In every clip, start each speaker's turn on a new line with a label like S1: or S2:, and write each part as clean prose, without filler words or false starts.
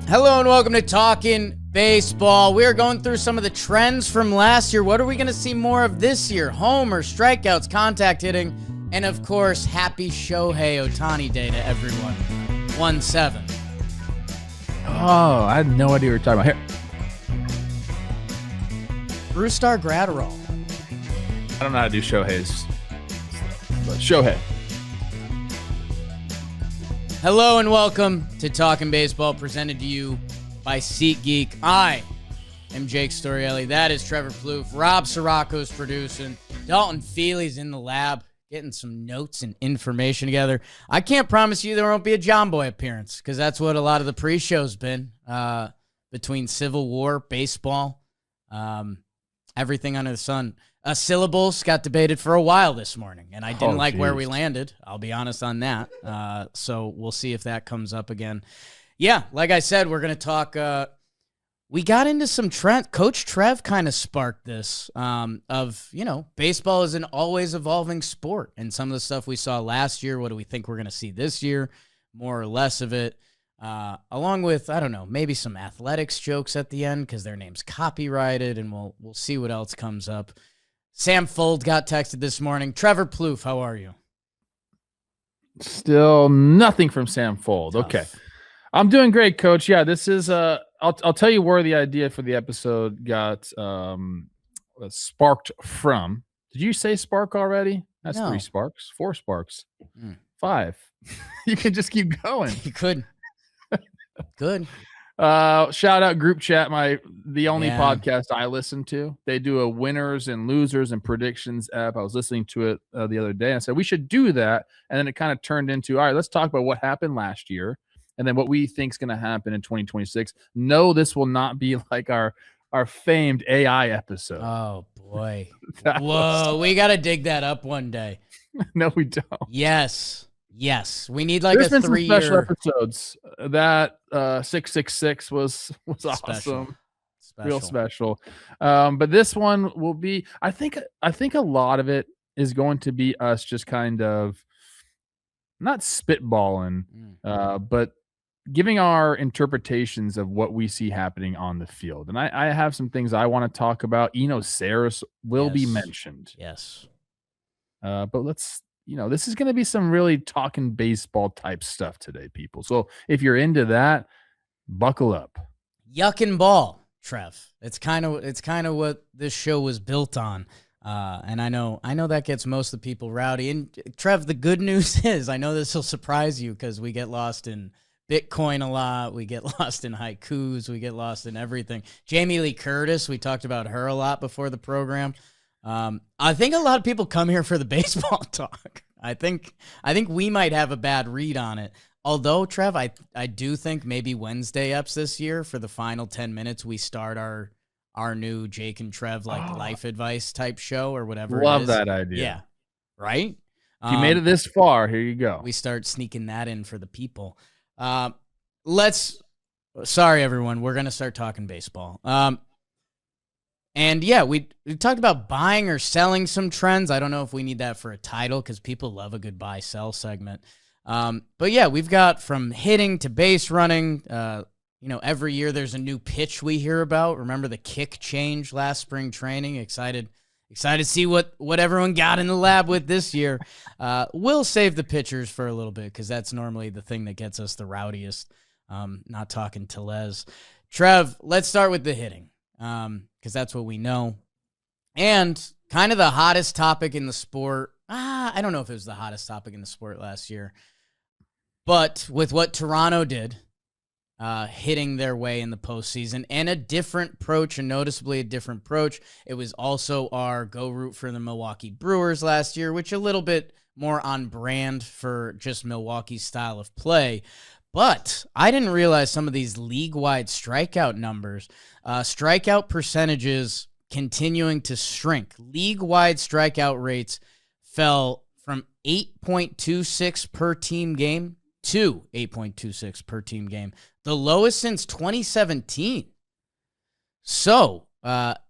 S1: Hello and welcome to Talkin Baseball. We are going through some of the trends from last year. What are we going to see more of this year? Homers, strikeouts, contact hitting, and of course, happy Shohei Ohtani Day to everyone. 1-7.
S2: Oh, I had no idea what you were talking about. Here.
S1: Brewstar Gratterall.
S2: I don't know how to do Shohei's. But Shohei.
S1: Hello and welcome to Talkin Baseball, presented to you by SeatGeek. I am Jake Storielli. That is Trevor Plouffe. Rob Sirocco's producing. Dalton Feely's in the lab, getting some notes and information together. I can't promise you there won't be a John Boy appearance, because that's what a lot of the pre-show's been, between Civil War, baseball, everything under the sun. Syllables got debated for a while this morning, and I didn't like where we landed. I'll be honest on that. So we'll see if that comes up again. Yeah, like I said, we're going to talk. We got into some trend. Coach Trev kind of sparked this baseball is an always evolving sport, and some of the stuff we saw last year, what do we think we're going to see this year? More or less of it. Along with, I don't know, maybe some athletics jokes at the end because their name's copyrighted, and we'll see what else comes up. Sam Fold got texted this morning. Trevor Plouffe, how are you?
S2: Still nothing from Sam Fold.
S1: Tough.
S2: Okay. I'm doing great, Coach. Yeah, this is I'll tell you where the idea for the episode got sparked from. Did you say spark already? That's
S1: No.
S2: 3 sparks, 4 sparks, 5. You can just keep going.
S1: You could. Good.
S2: Shout out group chat, the only
S1: Yeah.
S2: podcast I listen to. They do a winners and losers and predictions app. I was listening to it the other day and I said we should do that, and then it kind of turned into, all right, let's talk about what happened last year and then what we think is going to happen in 2026. No, this will not be like our famed AI episode.
S1: Oh boy. Whoa, we got to dig that up one day.
S2: No, we don't.
S1: Yes, we need like
S2: There's
S1: a
S2: been some
S1: 3-year
S2: special episodes. That 666 was awesome. Real special. But this one will be, I think a lot of it is going to be us just kind of not spitballing, but giving our interpretations of what we see happening on the field. And I have some things I want to talk about. Eno Saris will be mentioned.
S1: Yes.
S2: But let's, this is going to be some really talking baseball type stuff today, people. So if you're into that, buckle up.
S1: Yuck and ball, Trev. It's kind of what this show was built on. And I know that gets most of the people rowdy. And Trev, the good news is, I know this will surprise you because we get lost in Bitcoin a lot. We get lost in haikus. We get lost in everything. Jamie Lee Curtis, we talked about her a lot before the program. I think a lot of people come here for the baseball talk. I think we might have a bad read on it. Although, Trev, I do think maybe Wednesday ups this year for the final 10 minutes, we start our new Jake and Trev life advice type show or whatever.
S2: Love that idea.
S1: Yeah. Right?
S2: If you made it this far, here you go.
S1: We start sneaking that in for the people. Sorry, everyone. We're going to start talking baseball. And yeah, we talked about buying or selling some trends. I don't know if we need that for a title because people love a good buy-sell segment. But yeah, we've got from hitting to base running. Every year there's a new pitch we hear about. Remember the kick change last spring training? Excited to see what everyone got in the lab with this year. We'll save the pitchers for a little bit because that's normally the thing that gets us the rowdiest. Not talking Tellez. Trev, let's start with the hitting. Because that's what we know. And kind of the hottest topic in the sport. I don't know if it was the hottest topic in the sport last year. But with what Toronto did, hitting their way in the postseason, and a different approach, and noticeably a different approach. It was also our go route for the Milwaukee Brewers last year, which a little bit more on brand for just Milwaukee's style of play. But I didn't realize some of these league-wide strikeout numbers, strikeout percentages continuing to shrink. League-wide strikeout rates fell from 8.26 per team game to 8.26 per team game, the lowest since 2017. So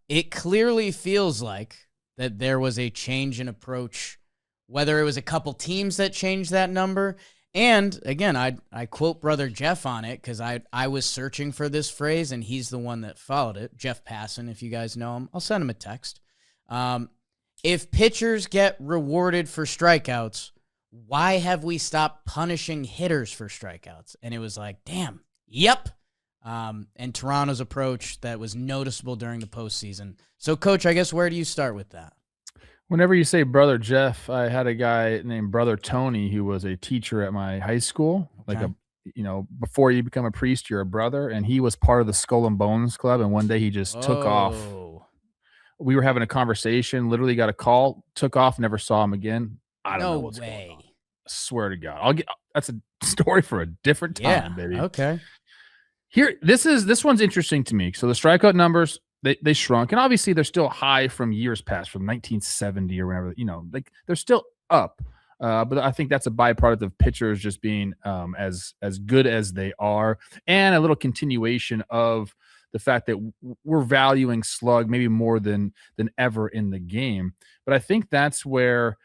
S1: it clearly feels like that there was a change in approach, whether it was a couple teams that changed that number. And again, I quote Brother Jeff on it because I was searching for this phrase, and he's the one that followed it. Jeff Passan, if you guys know him, I'll send him a text. If pitchers get rewarded for strikeouts, why have we stopped punishing hitters for strikeouts? And it was like, damn, yep. And Toronto's approach that was noticeable during the postseason. So, Coach, I guess where do you start with that?
S2: Whenever you say Brother Jeff, I had a guy named Brother Tony who was a teacher at my high school.
S1: Okay.
S2: Like before you become a priest, you're a brother, and he was part of the Skull and Bones Club. And one day he just took off. We were having a conversation, literally got a call, took off, never saw him again. I don't know what's going on. I swear to God. That's a story for a different time, baby.
S1: Okay.
S2: Here, this one's interesting to me. So the strikeout numbers, they shrunk, and obviously they're still high from years past, from 1970 or whatever. Like they're still up. But I think that's a byproduct of pitchers just being as good as they are, and a little continuation of the fact that we're valuing slug maybe more than ever in the game. But I think that's where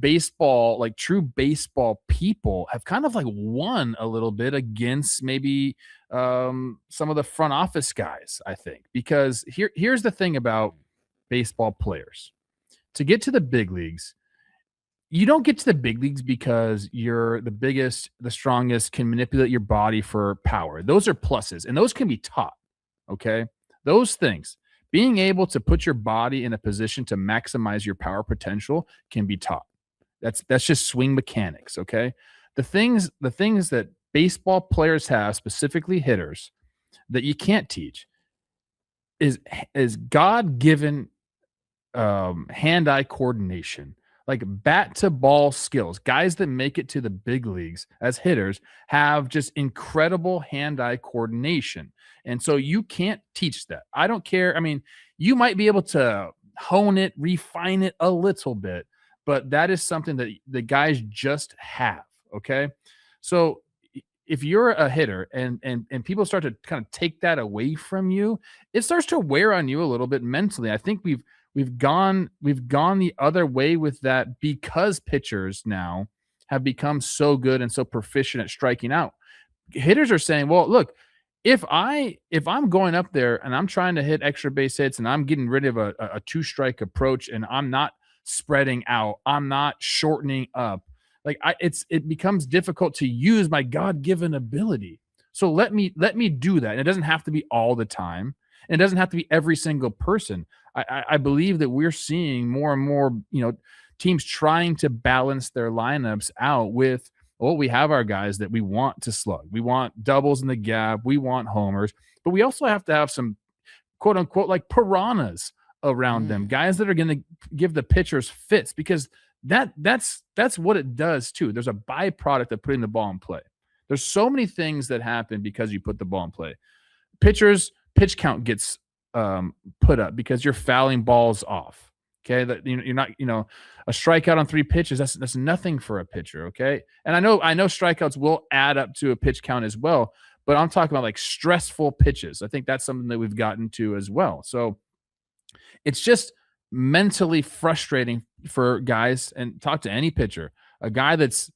S2: baseball, like true baseball people, have kind of like won a little bit against maybe some of the front office guys, I think. Because here's the thing about baseball players. To get to the big leagues, you don't get to the big leagues because you're the biggest, the strongest, can manipulate your body for power. Those are pluses, and those can be taught, okay? Those things, being able to put your body in a position to maximize your power potential can be taught. That's just swing mechanics, okay? The things that baseball players have, specifically hitters, that you can't teach is God-given hand-eye coordination, like bat to ball skills. Guys that make it to the big leagues as hitters have just incredible hand-eye coordination. And so you can't teach that. I don't care. I mean, you might be able to hone it, refine it a little bit, but that is something that the guys just have. Okay. So if you're a hitter and people start to kind of take that away from you, it starts to wear on you a little bit mentally. I think we've gone the other way with that because pitchers now have become so good and so proficient at striking out. Hitters are saying, well, look, if I'm going up there and I'm trying to hit extra base hits and I'm getting rid of a two-strike approach and I'm not spreading out, I'm not shortening up, like it becomes difficult to use my God-given ability. So let me do that. And it doesn't have to be all the time. And it doesn't have to be every single person. I believe that we're seeing more and more, teams trying to balance their lineups out with, well, we have our guys that we want to slug. We want doubles in the gap. We want homers. But we also have to have some, quote unquote, like piranhas around them, guys that are going to give the pitchers fits, because that's what it does too. There's a byproduct of putting the ball in play. There's so many things that happen because you put the ball in play. Pitchers' pitch count gets put up because you're fouling balls off. Okay, that you're not, a strikeout on 3 pitches. That's nothing for a pitcher. Okay, and I know strikeouts will add up to a pitch count as well, but I'm talking about like stressful pitches. I think that's something that we've gotten to as well. So it's just mentally frustrating for guys, and talk to any pitcher, a guy that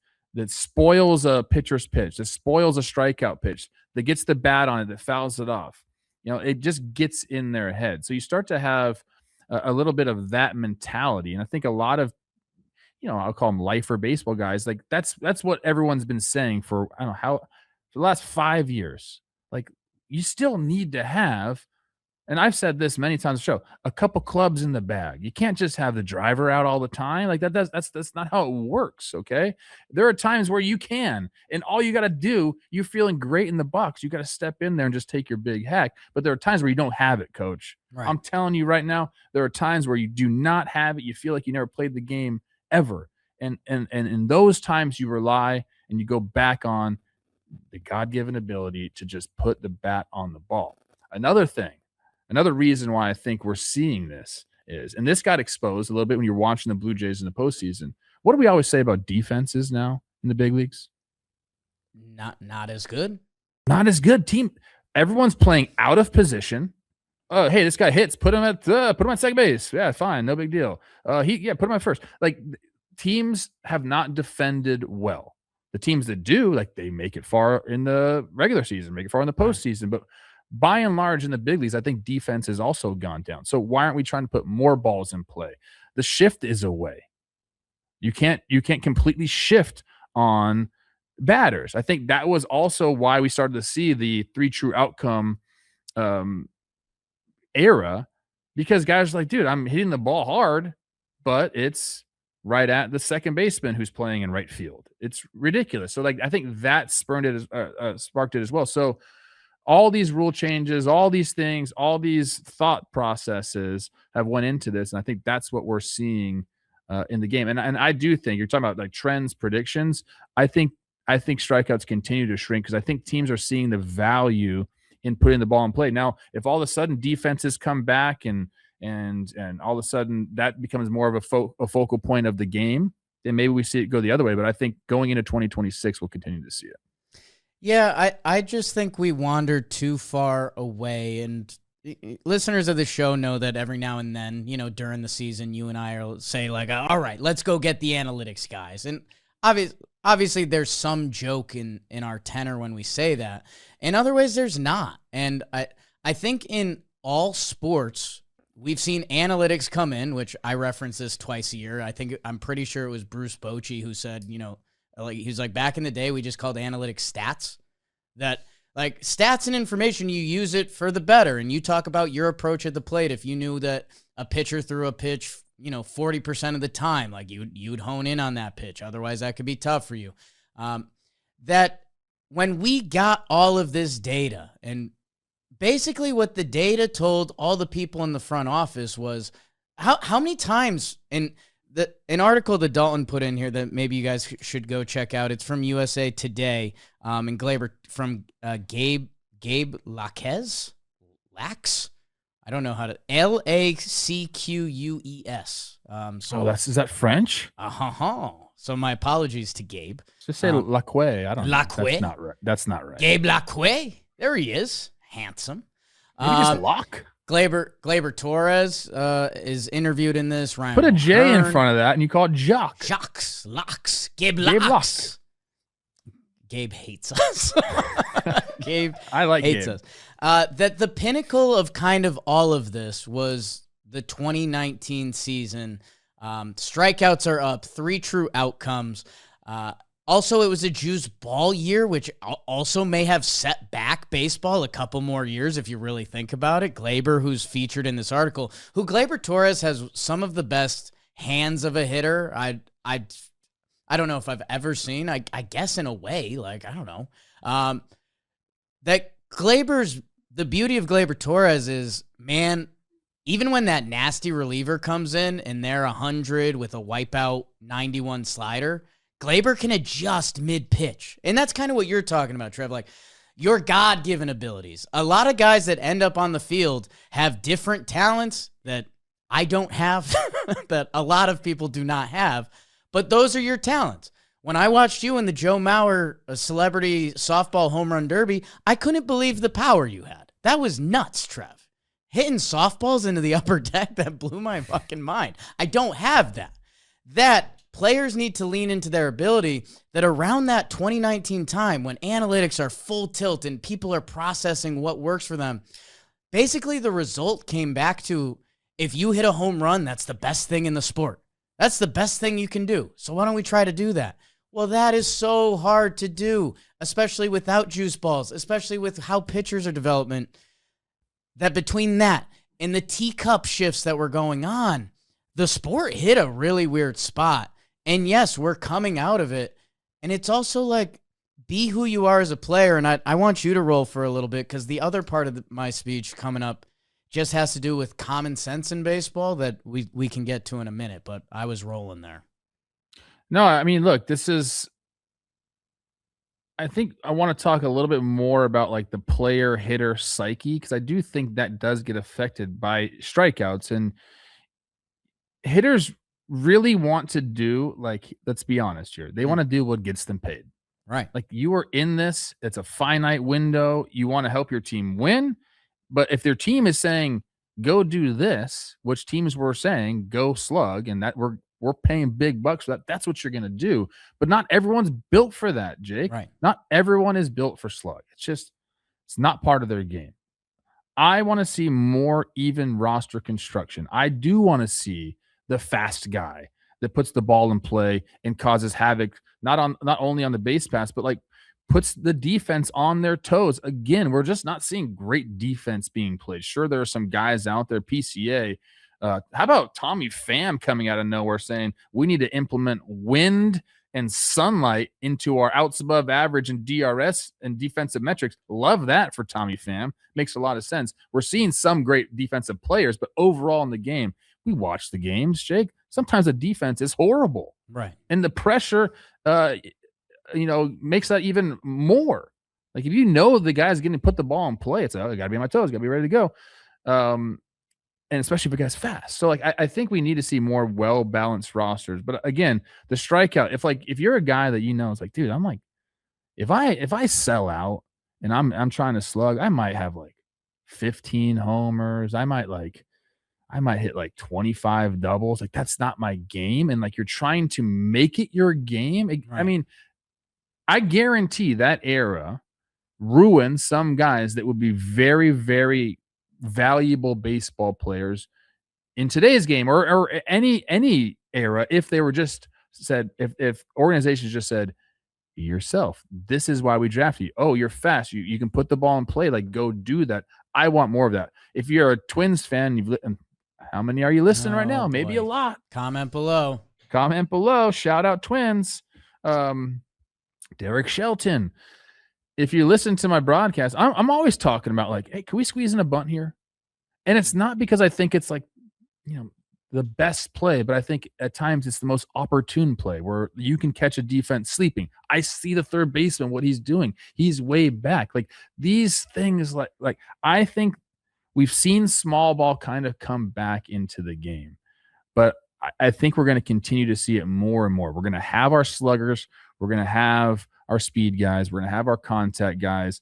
S2: spoils a pitcher's pitch, that spoils a strikeout pitch, that gets the bat on it, that fouls it off. It just gets in their head. So you start to have a little bit of that mentality. And I think a lot of, I'll call them lifer baseball guys, like that's what everyone's been saying for, I don't know how, for the last 5 years. Like, you still need to have, and I've said this many times on the show, a couple clubs in the bag. You can't just have the driver out all the time. Like that's not how it works. Okay. There are times where you can, and all you got to do, you're feeling great in the box, you got to step in there and just take your big hack. But there are times where you don't have it, Coach. Right. I'm telling you right now, there are times where you do not have it. You feel like you never played the game ever. And in those times you rely and you go back on the God-given ability to just put the bat on the ball. Another reason why I think we're seeing this is, and this got exposed a little bit when you're watching the Blue Jays in the postseason. What do we always say about defenses now in the big leagues?
S1: Not as good.
S2: Not as good. Everyone's playing out of position. Oh, hey, this guy hits. Put him at second base. Yeah, fine, no big deal. Put him at first. Like, teams have not defended well. The teams that do, like, they make it far in the regular season, make it far in the postseason. But by and large, in the big leagues, I think defense has also gone down. So why aren't we trying to put more balls in play? The shift is away. You can't completely shift on batters. I think that was also why we started to see the 3 true outcome era, because guys are like, dude, I'm hitting the ball hard, but it's right at the second baseman who's playing in right field. It's ridiculous. So, like, I think that sparked it as well. So all these rule changes, all these things, all these thought processes have went into this, and I think that's what we're seeing in the game. And I do think you're talking about like trends, predictions. I think strikeouts continue to shrink because I think teams are seeing the value in putting the ball in play. Now, if all of a sudden defenses come back and all of a sudden that becomes more of a focal point of the game, then maybe we see it go the other way. But I think going into 2026, we'll continue to see it.
S1: Yeah, I just think we wandered too far away, and listeners of the show know that every now and then, during the season, you and I will say like, all right, let's go get the analytics guys. And obviously there's some joke in our tenor when we say that. In other ways, there's not. And I think in all sports, we've seen analytics come in, which I reference this twice a year. I'm pretty sure it was Bruce Bochy who said, like, he was like, back in the day, we just called analytics stats. That, like, stats and information, you use it for the better. And you talk about your approach at the plate. If you knew that a pitcher threw a pitch, 40% of the time, like, you'd hone in on that pitch. Otherwise, that could be tough for you. That when we got all of this data, and basically what the data told all the people in the front office was how many times, and an article that Dalton put in here that maybe you guys should go check out. It's from USA Today, and Glaber from Gabe Laquez. I don't know how to Lacqueus.
S2: Is that French?
S1: So my apologies to Gabe.
S2: Just say Lacque. I don't know.
S1: Lacque?
S2: That's not right.
S1: Gabe Lacque. There he is. Handsome.
S2: Maybe just Locke.
S1: Glaber Torres is interviewed in this. Ryan
S2: Put a J in front of that, and you call it Jacques.
S1: Locks. Gabe Locks. Gabe hates us. Gabe hates us. That the pinnacle of kind of all of this was the 2019 season. Strikeouts are up, 3 true outcomes. Also, it was a juice ball year, which also may have set back baseball a couple more years if you really think about it. Glaber, who's featured in this article, Glaber Torres has some of the best hands of a hitter I don't know if I've ever seen. I guess in a way, like, I don't know. The beauty of Glaber Torres is, man, even when that nasty reliever comes in and they're 100 with a wipeout 91 slider, Glaber can adjust mid-pitch. And that's kind of what you're talking about, Trev. Like, your God-given abilities. A lot of guys that end up on the field have different talents that I don't have, that a lot of people do not have, but those are your talents. When I watched you in the Joe Mauer Celebrity Softball Home Run Derby, I couldn't believe the power you had. That was nuts, Trev. Hitting softballs into the upper deck, that blew my fucking mind. I don't have that. That players need to lean into their ability, that around that 2019 time when analytics are full tilt and people are processing what works for them, basically the result came back to, if you hit a home run, that's the best thing in the sport. That's the best thing you can do. So why don't we try to do that? Well, that is so hard to do, especially without juice balls, especially with how pitchers are developing, that between that and the teacup shifts that were going on, the sport hit a really weird spot. And yes, we're coming out of it. And it's also like, be who you are as a player. And I want you to roll for a little bit, because the other part of my speech coming up just has to do with common sense in baseball that we can get to in a minute. But I was rolling there.
S2: No, I mean, look, I think I want to talk a little bit more about like the player hitter psyche, because I do think that does get affected by strikeouts, and hitters really want to do, like, let's be honest here, they want to do what gets them paid.
S1: Right.
S2: Like, you are in this, it's a finite window. You want to help your team win. But if their team is saying, go do this, which teams were saying, go slug, and that we're we're paying big bucks for that. That's what you're going to do. But not everyone's built for that, Jake.
S1: Right.
S2: Not everyone is built for slug. It's not part of their game. I want to see more even roster construction. I do want to see the fast guy that puts the ball in play and causes havoc, not only on the base pass, but like puts the defense on their toes. Again, we're just not seeing great defense being played. Sure, there are some guys out there, PCA. How about Tommy Pham coming out of nowhere saying we need to implement wind and sunlight into our outs above average and DRS and defensive metrics? Love that for Tommy Pham. Makes a lot of sense. We're seeing some great defensive players, but overall in the game, we watch the games, Jake. Sometimes the defense is horrible.
S1: Right.
S2: And the pressure, makes that even more. Like if you know the guy's getting to put the ball in play, it's like, I got to be on my toes, got to be ready to go. And especially if the guy's fast. So like I think we need to see more well-balanced rosters. But again, the strikeout, if you're a guy that it's like, dude, I'm like, if I sell out and I'm trying to slug, I might have like 15 homers. I might hit like 25 doubles. Like that's not my game. And like you're trying to make it your game. Right. I mean, I guarantee that era ruined some guys that would be very, very valuable baseball players in today's game or any era if they were just said, if organizations just said, yourself, this is why we draft you. Oh, you're fast. You can put the ball in play. Like go do that. I want more of that. If you're a Twins fan, how many are you listening right now? Boy. Maybe a lot.
S1: Comment below.
S2: Shout out Twins. Derek Shelton. If you listen to my broadcast, I'm always talking about like, hey, can we squeeze in a bunt here? And it's not because I think it's like, the best play, but I think at times it's the most opportune play where you can catch a defense sleeping. I see the third baseman, what he's doing. He's way back. Like these things, like I think we've seen small ball kind of come back into the game, but I think we're going to continue to see it more and more. We're going to have our sluggers. We're going to have our speed guys. We're going to have our contact guys.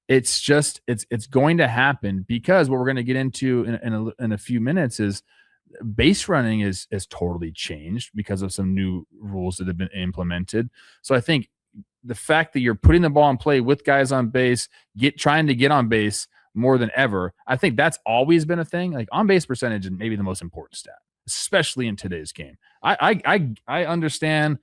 S2: It's just, it's going to happen because what we're going to get into in a few minutes is base running is totally changed because of some new rules that have been implemented. So I think the fact that you're putting the ball in play with guys on base, trying to get on base more than ever, I think that's always been a thing. Like on base percentage is maybe the most important stat, especially in today's game. I understand.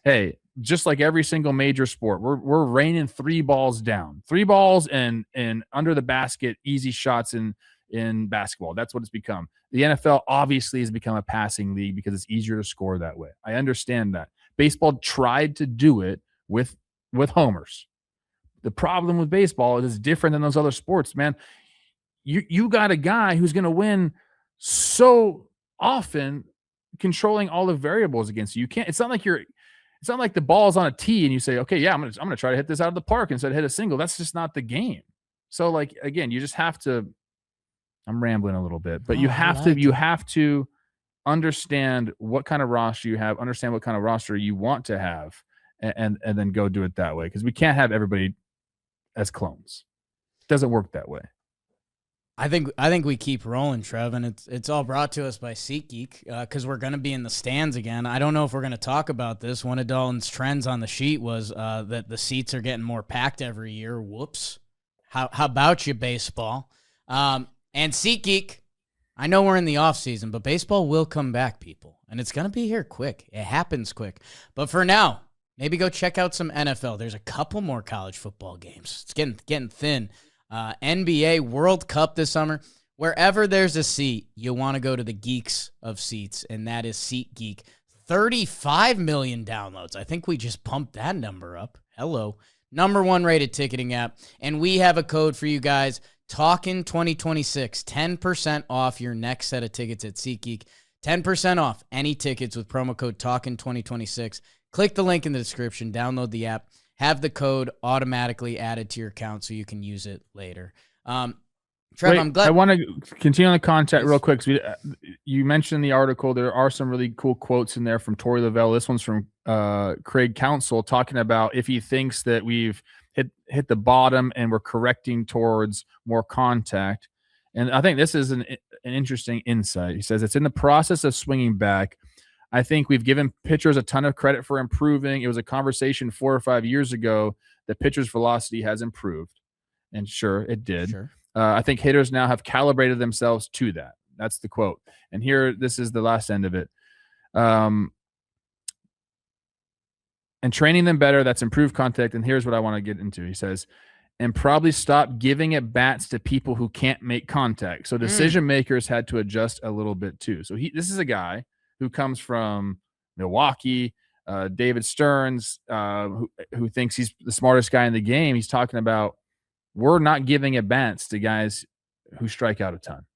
S2: Hey, just like every single major sport, we're raining 3 balls down, 3 balls and under the basket, easy shots in basketball. That's what it's become. The NFL obviously has become a passing league because it's easier to score that way. I understand that. Baseball tried to do it with homers. The problem with baseball is it's different than those other sports, man. You got a guy who's going to win so often controlling all the variables against you. You can't. It's not like the ball's on a tee and you say, okay, yeah, I'm gonna try to hit this out of the park instead of hit a single. That's just not the game. So like again, you just have to. I'm rambling a little bit, but you have to understand what kind of roster you have, understand what kind of roster you want to have, and then go do it that way. Because we can't have everybody as clones. It doesn't work that way.
S1: I think we keep rolling, Trev, and it's all brought to us by SeatGeek because we're going to be in the stands again. I don't know if we're going to talk about this. One of Dalton's trends on the sheet was that the seats are getting more packed every year. Whoops. How about you, baseball? And SeatGeek, I know we're in the off season, but baseball will come back, people, and it's going to be here quick. It happens quick. But for now, maybe go check out some NFL. There's a couple more college football games. It's getting thin. NBA World Cup this summer. Wherever there's a seat, you want to go to the geeks of seats, and that is SeatGeek. 35 million downloads. I think we just pumped that number up. Hello. #1 rated ticketing app. And we have a code for you guys. Talkin 2026. 10% off your next set of tickets at SeatGeek. 10% off any tickets with promo code Talkin 2026. Click the link in the description. Download the app. Have the code automatically added to your account so you can use it later. Trev, I'm glad.
S2: I want to continue on the content real quick. So you mentioned the article. There are some really cool quotes in there from Tori Lavelle. This one's from Craig Counsell talking about if he thinks that we've hit the bottom and we're correcting towards more contact. And I think this is an interesting insight. He says, it's in the process of swinging back. I think we've given pitchers a ton of credit for improving. It was a conversation 4 or 5 years ago that pitchers' velocity has improved. And sure, it did.
S1: Sure.
S2: I think hitters now have calibrated themselves to that. That's the quote. And here, this is the last end of it. And training them better, that's improved contact. And here's what I want to get into. He says, and probably stop giving at bats to people who can't make contact. So decision makers had to adjust a little bit too. So this is a guy who comes from Milwaukee, David Stearns, who thinks he's the smartest guy in the game. He's talking about, we're not giving at bats to guys who strike out a ton.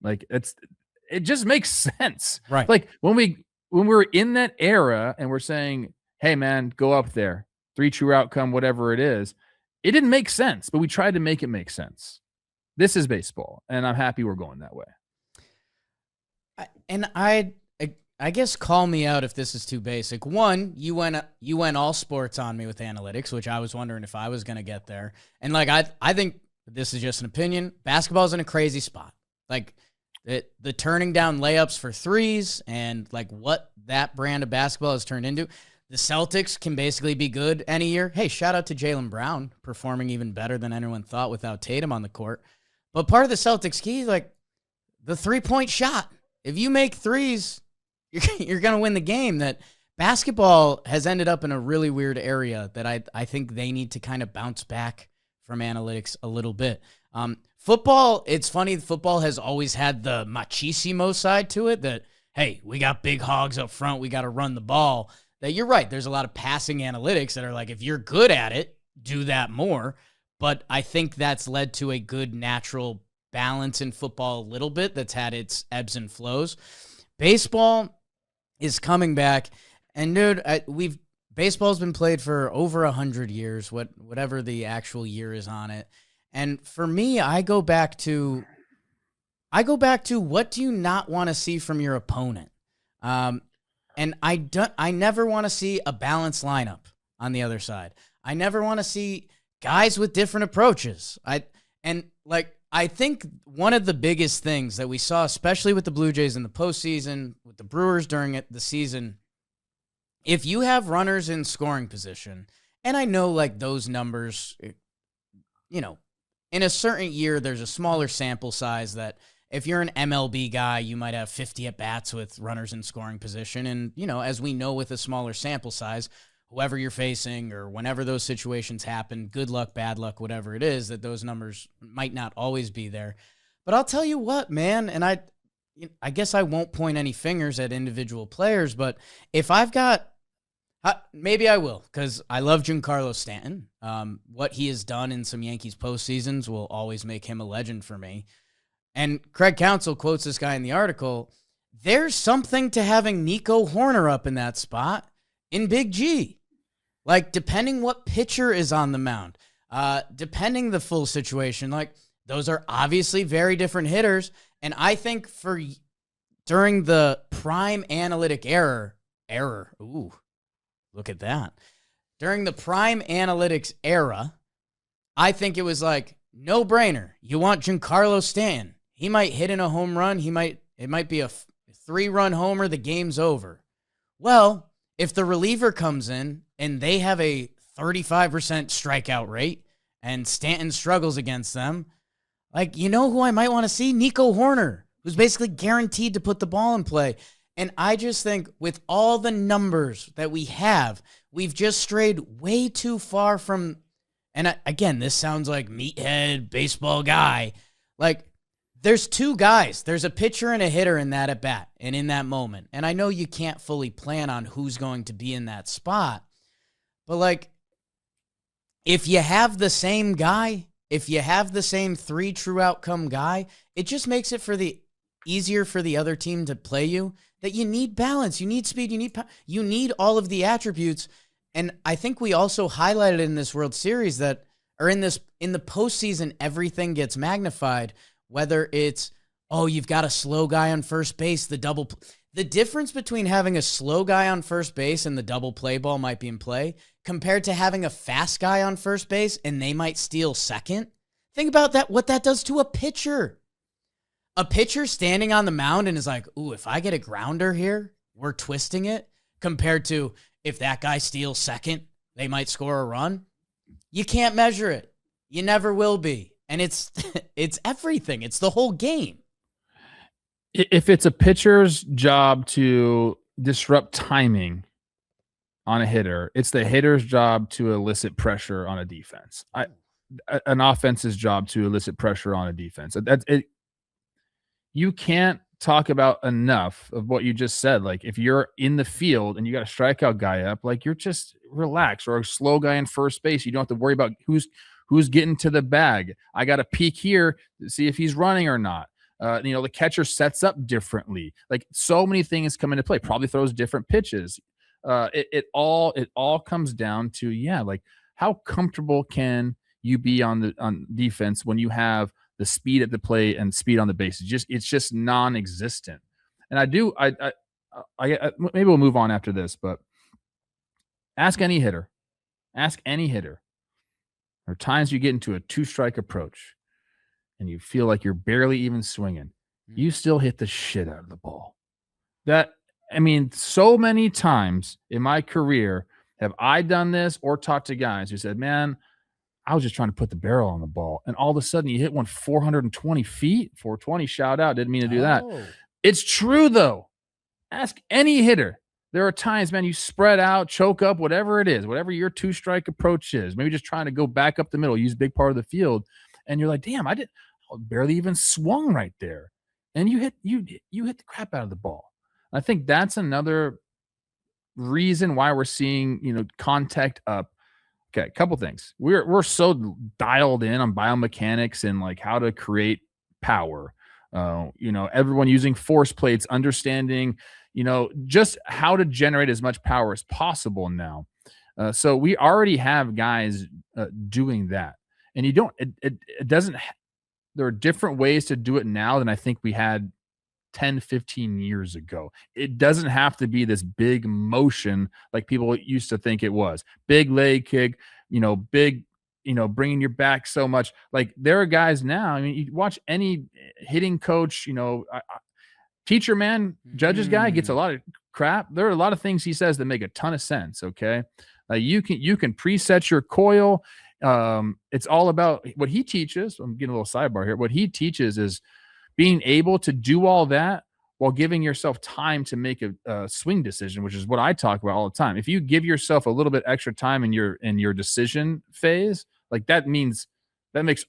S2: Like it just makes sense.
S1: Right.
S2: Like when we're in that era and we're saying, hey man, go up there, 3 true outcome, whatever it is. It didn't make sense, but we tried to make it make sense. This is baseball, and I'm happy we're going that way.
S1: I guess call me out if this is too basic. One, you went all sports on me with analytics, which I was wondering if I was going to get there. And like I think this is just an opinion. Basketball's in a crazy spot. Like the turning down layups for threes and like what that brand of basketball has turned into. The Celtics can basically be good any year. Hey, shout out to Jaylen Brown, performing even better than anyone thought without Tatum on the court. But part of the Celtics key is like the 3-point shot. If you make threes, you're going to win the game. That basketball has ended up in a really weird area that I think they need to kind of bounce back from analytics a little bit. Football, it's funny. Football has always had the machismo side to it that, hey, we got big hogs up front. We got to run the ball. That you're right. There's a lot of passing analytics that are like, if you're good at it, do that more. But I think that's led to a good natural balance in football a little bit that's had its ebbs and flows. Baseball is coming back. And dude, baseball's been played for over 100 years, whatever the actual year is on it. And for me, I go back to what do you not want to see from your opponent? And I never want to see a balanced lineup on the other side. I never want to see guys with different approaches. I think one of the biggest things that we saw, especially with the Blue Jays in the postseason, with the Brewers during the season, if you have runners in scoring position, and I know like those numbers, in a certain year, there's a smaller sample size that if you're an MLB guy, you might have 50 at-bats with runners in scoring position. And, as we know with a smaller sample size, whoever you're facing or whenever those situations happen, good luck, bad luck, whatever it is, that those numbers might not always be there. But I'll tell you what, man, and I guess I won't point any fingers at individual players, but if I've got maybe I will, because I love Giancarlo Stanton. What he has done in some Yankees postseasons will always make him a legend for me. And Craig Counsell quotes this guy in the article, there's something to having Nico Horner up in that spot in Big G. Like, depending what pitcher is on the mound, depending the full situation, like, those are obviously very different hitters. And I think during the prime analytic error, ooh, look at that. During the prime analytics era, I think it was like, no brainer. You want Giancarlo Stanton. He might hit in a home run. It might be a 3-run homer. The game's over. Well, if the reliever comes in and they have a 35% strikeout rate and Stanton struggles against them, like, who I might want to see? Nico Horner, who's basically guaranteed to put the ball in play. And I just think with all the numbers that we have, we've just strayed way too far from, and again, this sounds like meathead baseball guy. Like, there's two guys. There's a pitcher and a hitter in that at bat and in that moment. And I know you can't fully plan on who's going to be in that spot. But like, if you have the same guy, if you have the same 3 true outcome guy, it just makes it easier for the other team to play you. That you need balance, you need speed, you need all of the attributes. And I think we also highlighted in this World Series in the postseason, everything gets magnified. Whether it's, you've got a slow guy on first base, the difference between having a slow guy on first base and the double play ball might be in play compared to having a fast guy on first base and they might steal second. Think about that, what that does to a pitcher. A pitcher standing on the mound and is like, ooh, if I get a grounder here, we're twisting it compared to if that guy steals second, they might score a run. You can't measure it. You never will be. And it's everything. It's the whole game.
S2: If it's a pitcher's job to disrupt timing on a hitter, it's the hitter's job to elicit pressure on a defense. An offense's job to elicit pressure on a defense. That's it. You can't talk about enough of what you just said. Like if you're in the field and you got a strikeout guy up, like you're just relax, or a slow guy in first base. You don't have to worry about who's getting to the bag. I got to peek here to see if he's running or not. The catcher sets up differently. Like so many things come into play. Probably throws different pitches. It all comes down to like how comfortable can you be on defense when you have the speed at the plate and speed on the base. It's just non-existent. And I maybe we'll move on after this, but ask any hitter. There are times you get into a 2-strike approach and you feel like you're barely even swinging. You still hit the shit out of the ball. So many times in my career have I done this or talked to guys who said, man, I was just trying to put the barrel on the ball. And all of a sudden you hit one 420 feet, 420, shout out. Didn't mean to do that. It's true though. Ask any hitter. There are times, man, you spread out, choke up, whatever it is, whatever your 2-strike approach is, maybe just trying to go back up the middle, use a big part of the field. And you're like, damn, I barely even swung right there. And you hit the crap out of the ball. I think that's another reason why we're seeing, contact up. Okay, a couple things. We're so dialed in on biomechanics and like how to create power. Everyone using force plates, understanding, just how to generate as much power as possible now. So we already have guys doing that, and it doesn't. There are different ways to do it now than I think we had 10, 15 years ago. It doesn't have to be this big motion like people used to think it was. Big leg kick, big, bringing your back so much. Like there are guys now, you watch any hitting coach, teacher man, judges guy gets a lot of crap. There are a lot of things he says that make a ton of sense, okay? You can preset your coil. It's all about what he teaches. I'm getting a little sidebar here. What he teaches is being able to do all that while giving yourself time to make a swing decision, which is what I talk about all the time. If you give yourself a little bit extra time in your decision phase, like that makes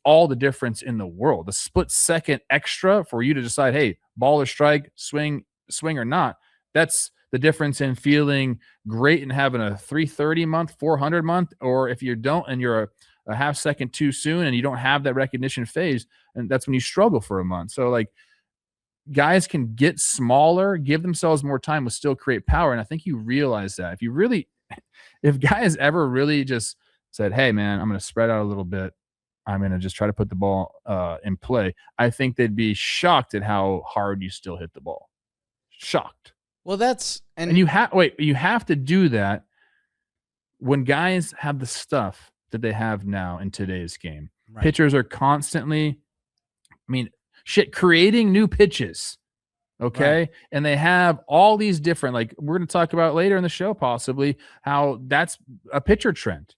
S2: all the difference in the world. A split second extra for you to decide, hey, ball or strike, swing or not. That's the difference in feeling great and having a 330 month, 400 month, or if you don't and you're a half second too soon and you don't have that recognition phase, and that's when you struggle for a month. So like guys can get smaller, give themselves more time, will still create power. And I think you realize that if guys ever really just said, hey man, I'm going to spread out a little bit, I'm going to just try to put the ball in play, I think they'd be shocked at how hard you still hit the ball. Shocked.
S1: Well,
S2: and you have to do that when guys have the stuff that they have now in today's game. Right. Pitchers are constantly, creating new pitches. Okay. Right. And they have all these different, like we're going to talk about later in the show, possibly how that's a pitcher trend,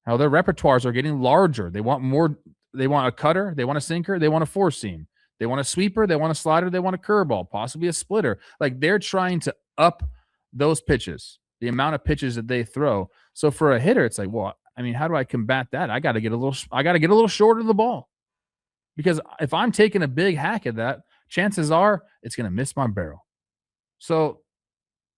S2: how their repertoires are getting larger. They want more. They want a cutter. They want a sinker. They want a 4-seam. They want a sweeper. They want a slider. They want a curveball, possibly a splitter. Like they're trying to up those pitches, the amount of pitches that they throw. So for a hitter, it's like, well, how do I combat that? I got to get a little shorter of the ball, because if I'm taking a big hack at that, chances are it's going to miss my barrel. So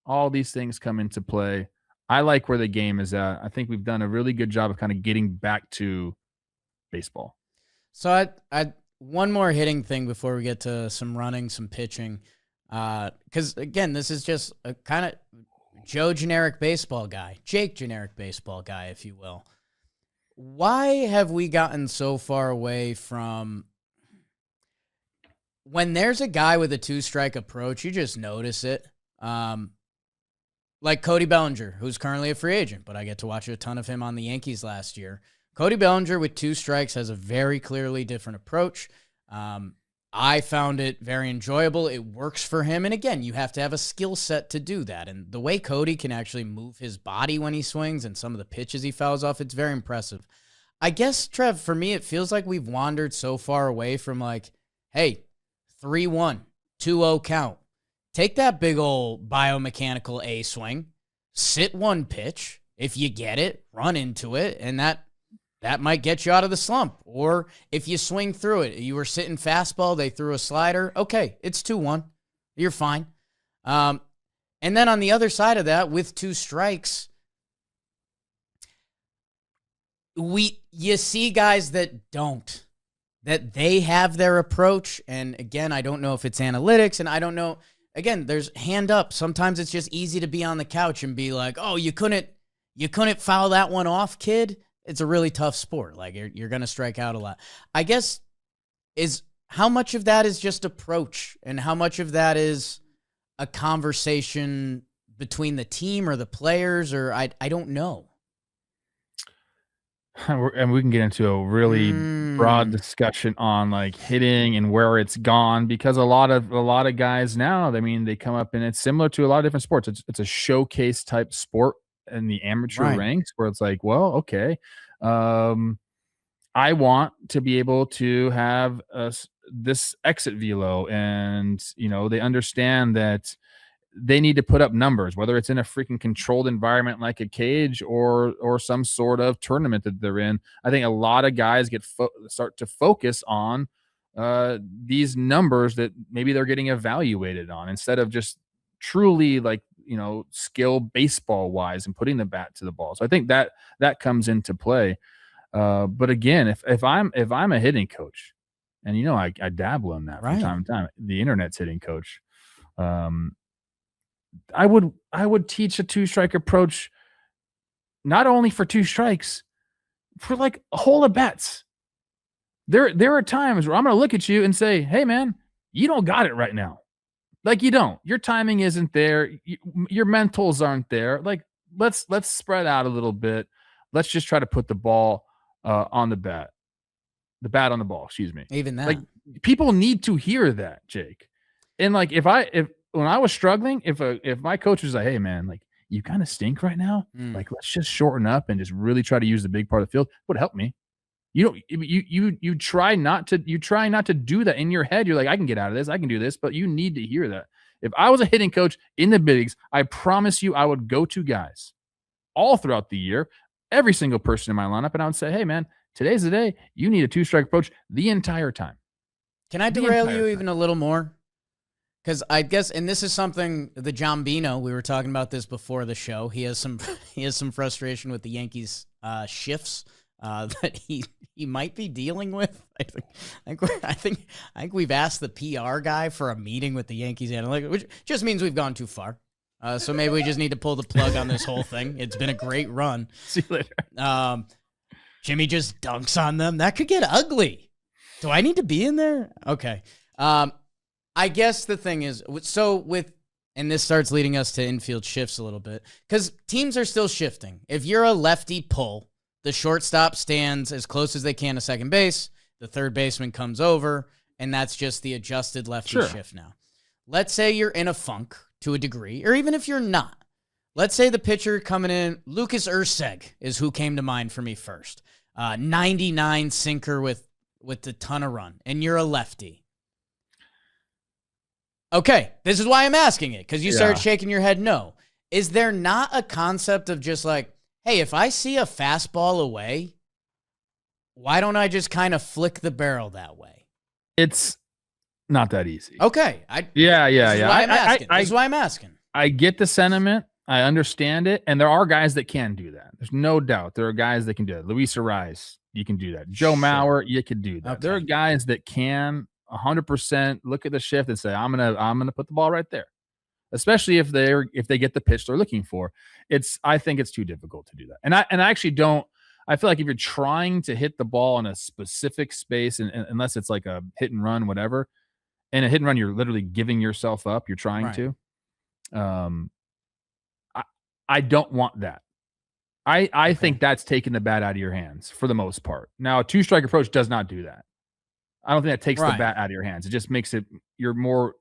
S2: all these things come into play. I like where the game is at. I think we've done a really good job of kind of getting back to baseball.
S1: So I one more hitting thing before we get to some running, some pitching. Because again, this is just a kind of Joe generic baseball guy, Jake generic baseball guy, if you will. Why have we gotten so far away from when there's a guy with a 2-strike approach, you just notice it. Like Cody Bellinger, who's currently a free agent, but I get to watch a ton of him on the Yankees last year. Cody Bellinger with 2 strikes has a very clearly different approach. I found it very enjoyable. It works for him. And again, you have to have a skill set to do that. And the way Cody can actually move his body when he swings and some of the pitches he fouls off, it's very impressive. I guess, Trev, for me, it feels like we've wandered so far away from like, hey, 3-1, 2-0 count. Take that big old biomechanical A swing, sit one pitch. If you get it, run into it, and that might get you out of the slump. Or if you swing through it, you were sitting fastball, they threw a slider. Okay, it's 2-1. You're fine. And then on the other side of that, with 2 strikes, you see guys that don't, that they have their approach. And again, I don't know if it's analytics, and I don't know. Again, there's hand up. Sometimes it's just easy to be on the couch and be like, oh, you couldn't foul that one off, kid. It's a really tough sport. Like you're going to strike out a lot. I guess is how much of that is just approach and how much of that is a conversation between the team or the players, or I don't know.
S2: And we can get into a really broad discussion on like hitting and where it's gone, because a lot of guys now, I mean, they come up and it's similar to a lot of different sports. It's a showcase type sport in the amateur ranks where it's like, well, okay, I want to be able to have this exit velo, and they understand that they need to put up numbers, whether it's in a freaking controlled environment like a cage or some sort of tournament that they're in. I think a lot of guys start to focus on these numbers that maybe they're getting evaluated on, instead of just truly like skill baseball wise and putting the bat to the ball. So I think that comes into play. But again, if I'm a hitting coach, and I dabble in that from time to time, the internet's hitting coach, I would teach a 2-strike approach, not only for 2 strikes, for like a whole of bats. There are times where I'm going to look at you and say, hey man, you don't got it right now. Like you don't. Your timing isn't there. Your mentals aren't there. Like let's spread out a little bit. Let's just try to put the ball on the bat. The bat on the ball, excuse me.
S1: Even that.
S2: Like people need to hear that, Jake. And like if when I was struggling, if my coach was like, hey man, like you kind of stink right now, like let's just shorten up and just really try to use the big part of the field, it would help me. You try not to do that in your head. You're like, I can get out of this, I can do this, but you need to hear that. If I was a hitting coach in the bigs, I promise you I would go to guys all throughout the year, every single person in my lineup, and I would say, hey man, today's the day. You need a 2-strike approach the entire time.
S1: Can I derail you even a little more? Because I guess, and this is something the Jambino, we were talking about this before the show. He has some frustration with the Yankees shifts that he might be dealing with. I think we've asked the PR guy for a meeting with the Yankees analytics, which just means we've gone too far. So maybe we just need to pull the plug on this whole thing. It's been a great run.
S2: See you later.
S1: Jimmy just dunks on them. That could get ugly. Do I need to be in there? Okay. I guess the thing is, and this starts leading us to infield shifts a little bit, because teams are still shifting. If you're a lefty pull, the shortstop stands as close as they can to second base, the third baseman comes over, and that's just the adjusted lefty shift now. Let's say you're in a funk to a degree, or even if you're not. Let's say the pitcher coming in, Lucas Erceg is who came to mind for me first. 99 sinker with a ton of run, and you're a lefty. Okay, this is why I'm asking it, because you started shaking your head no. Is there not a concept of just like, hey, if I see a fastball away, why don't I just kind of flick the barrel that way?
S2: It's not that easy.
S1: Okay.
S2: Yeah.
S1: This is why I'm asking.
S2: I get the sentiment. I understand it. And there are guys that can do that. There's no doubt. There are guys that can do that. Luis Ariz, you can do that. Joe Mauer, you can do that. Okay. There are guys that can 100% look at the shift and say, I'm gonna put the ball right there. Especially if they get the pitch they're looking for. I think it's too difficult to do that. And I actually don't. I feel like if you're trying to hit the ball in a specific space, and unless it's like a hit and run, whatever, and a hit and run, you're literally giving yourself up. You're trying to. I don't want that. I think that's taking the bat out of your hands for the most part. Now, a 2-strike approach does not do that. I don't think that takes the bat out of your hands. It just makes it you're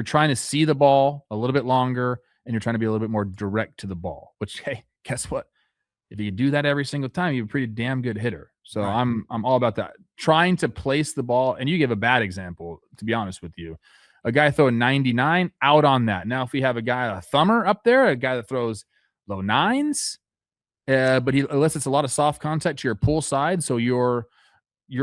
S2: trying to see the ball a little bit longer, and you're trying to be a little bit more direct to the ball. Which, hey, guess what? If you do that every single time, you're a pretty damn good hitter. So I'm all about that. Trying to place the ball, and you give a bad example, to be honest with you. A guy throwing 99, out on that. Now, if we have a thumber up there, a guy that throws low nines, but unless it's a lot of soft contact to your pull side, so you're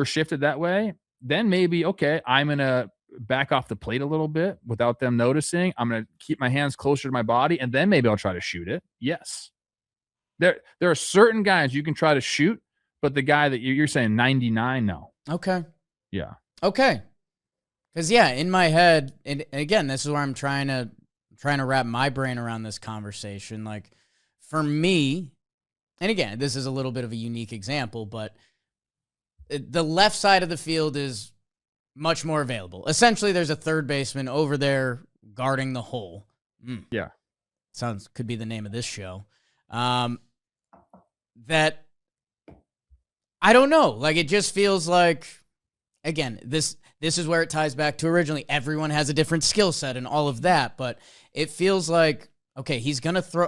S2: shifted that way, then maybe, okay, I'm going to back off the plate a little bit without them noticing. I'm going to keep my hands closer to my body, and then maybe I'll try to shoot it. Yes. There are certain guys you can try to shoot, but the guy that you're saying 99, no.
S1: Okay.
S2: Yeah.
S1: Okay. Because, in my head, and again, this is where I'm trying to wrap my brain around this conversation. Like, for me, and again, this is a little bit of a unique example, but the left side of the field is much more available. Essentially, there's a third baseman over there guarding the hole.
S2: Yeah.
S1: Could be the name of this show. That, I don't know. Like, it just feels like, again, this is where it ties back to originally. Everyone has a different skill set and all of that, but it feels like, okay,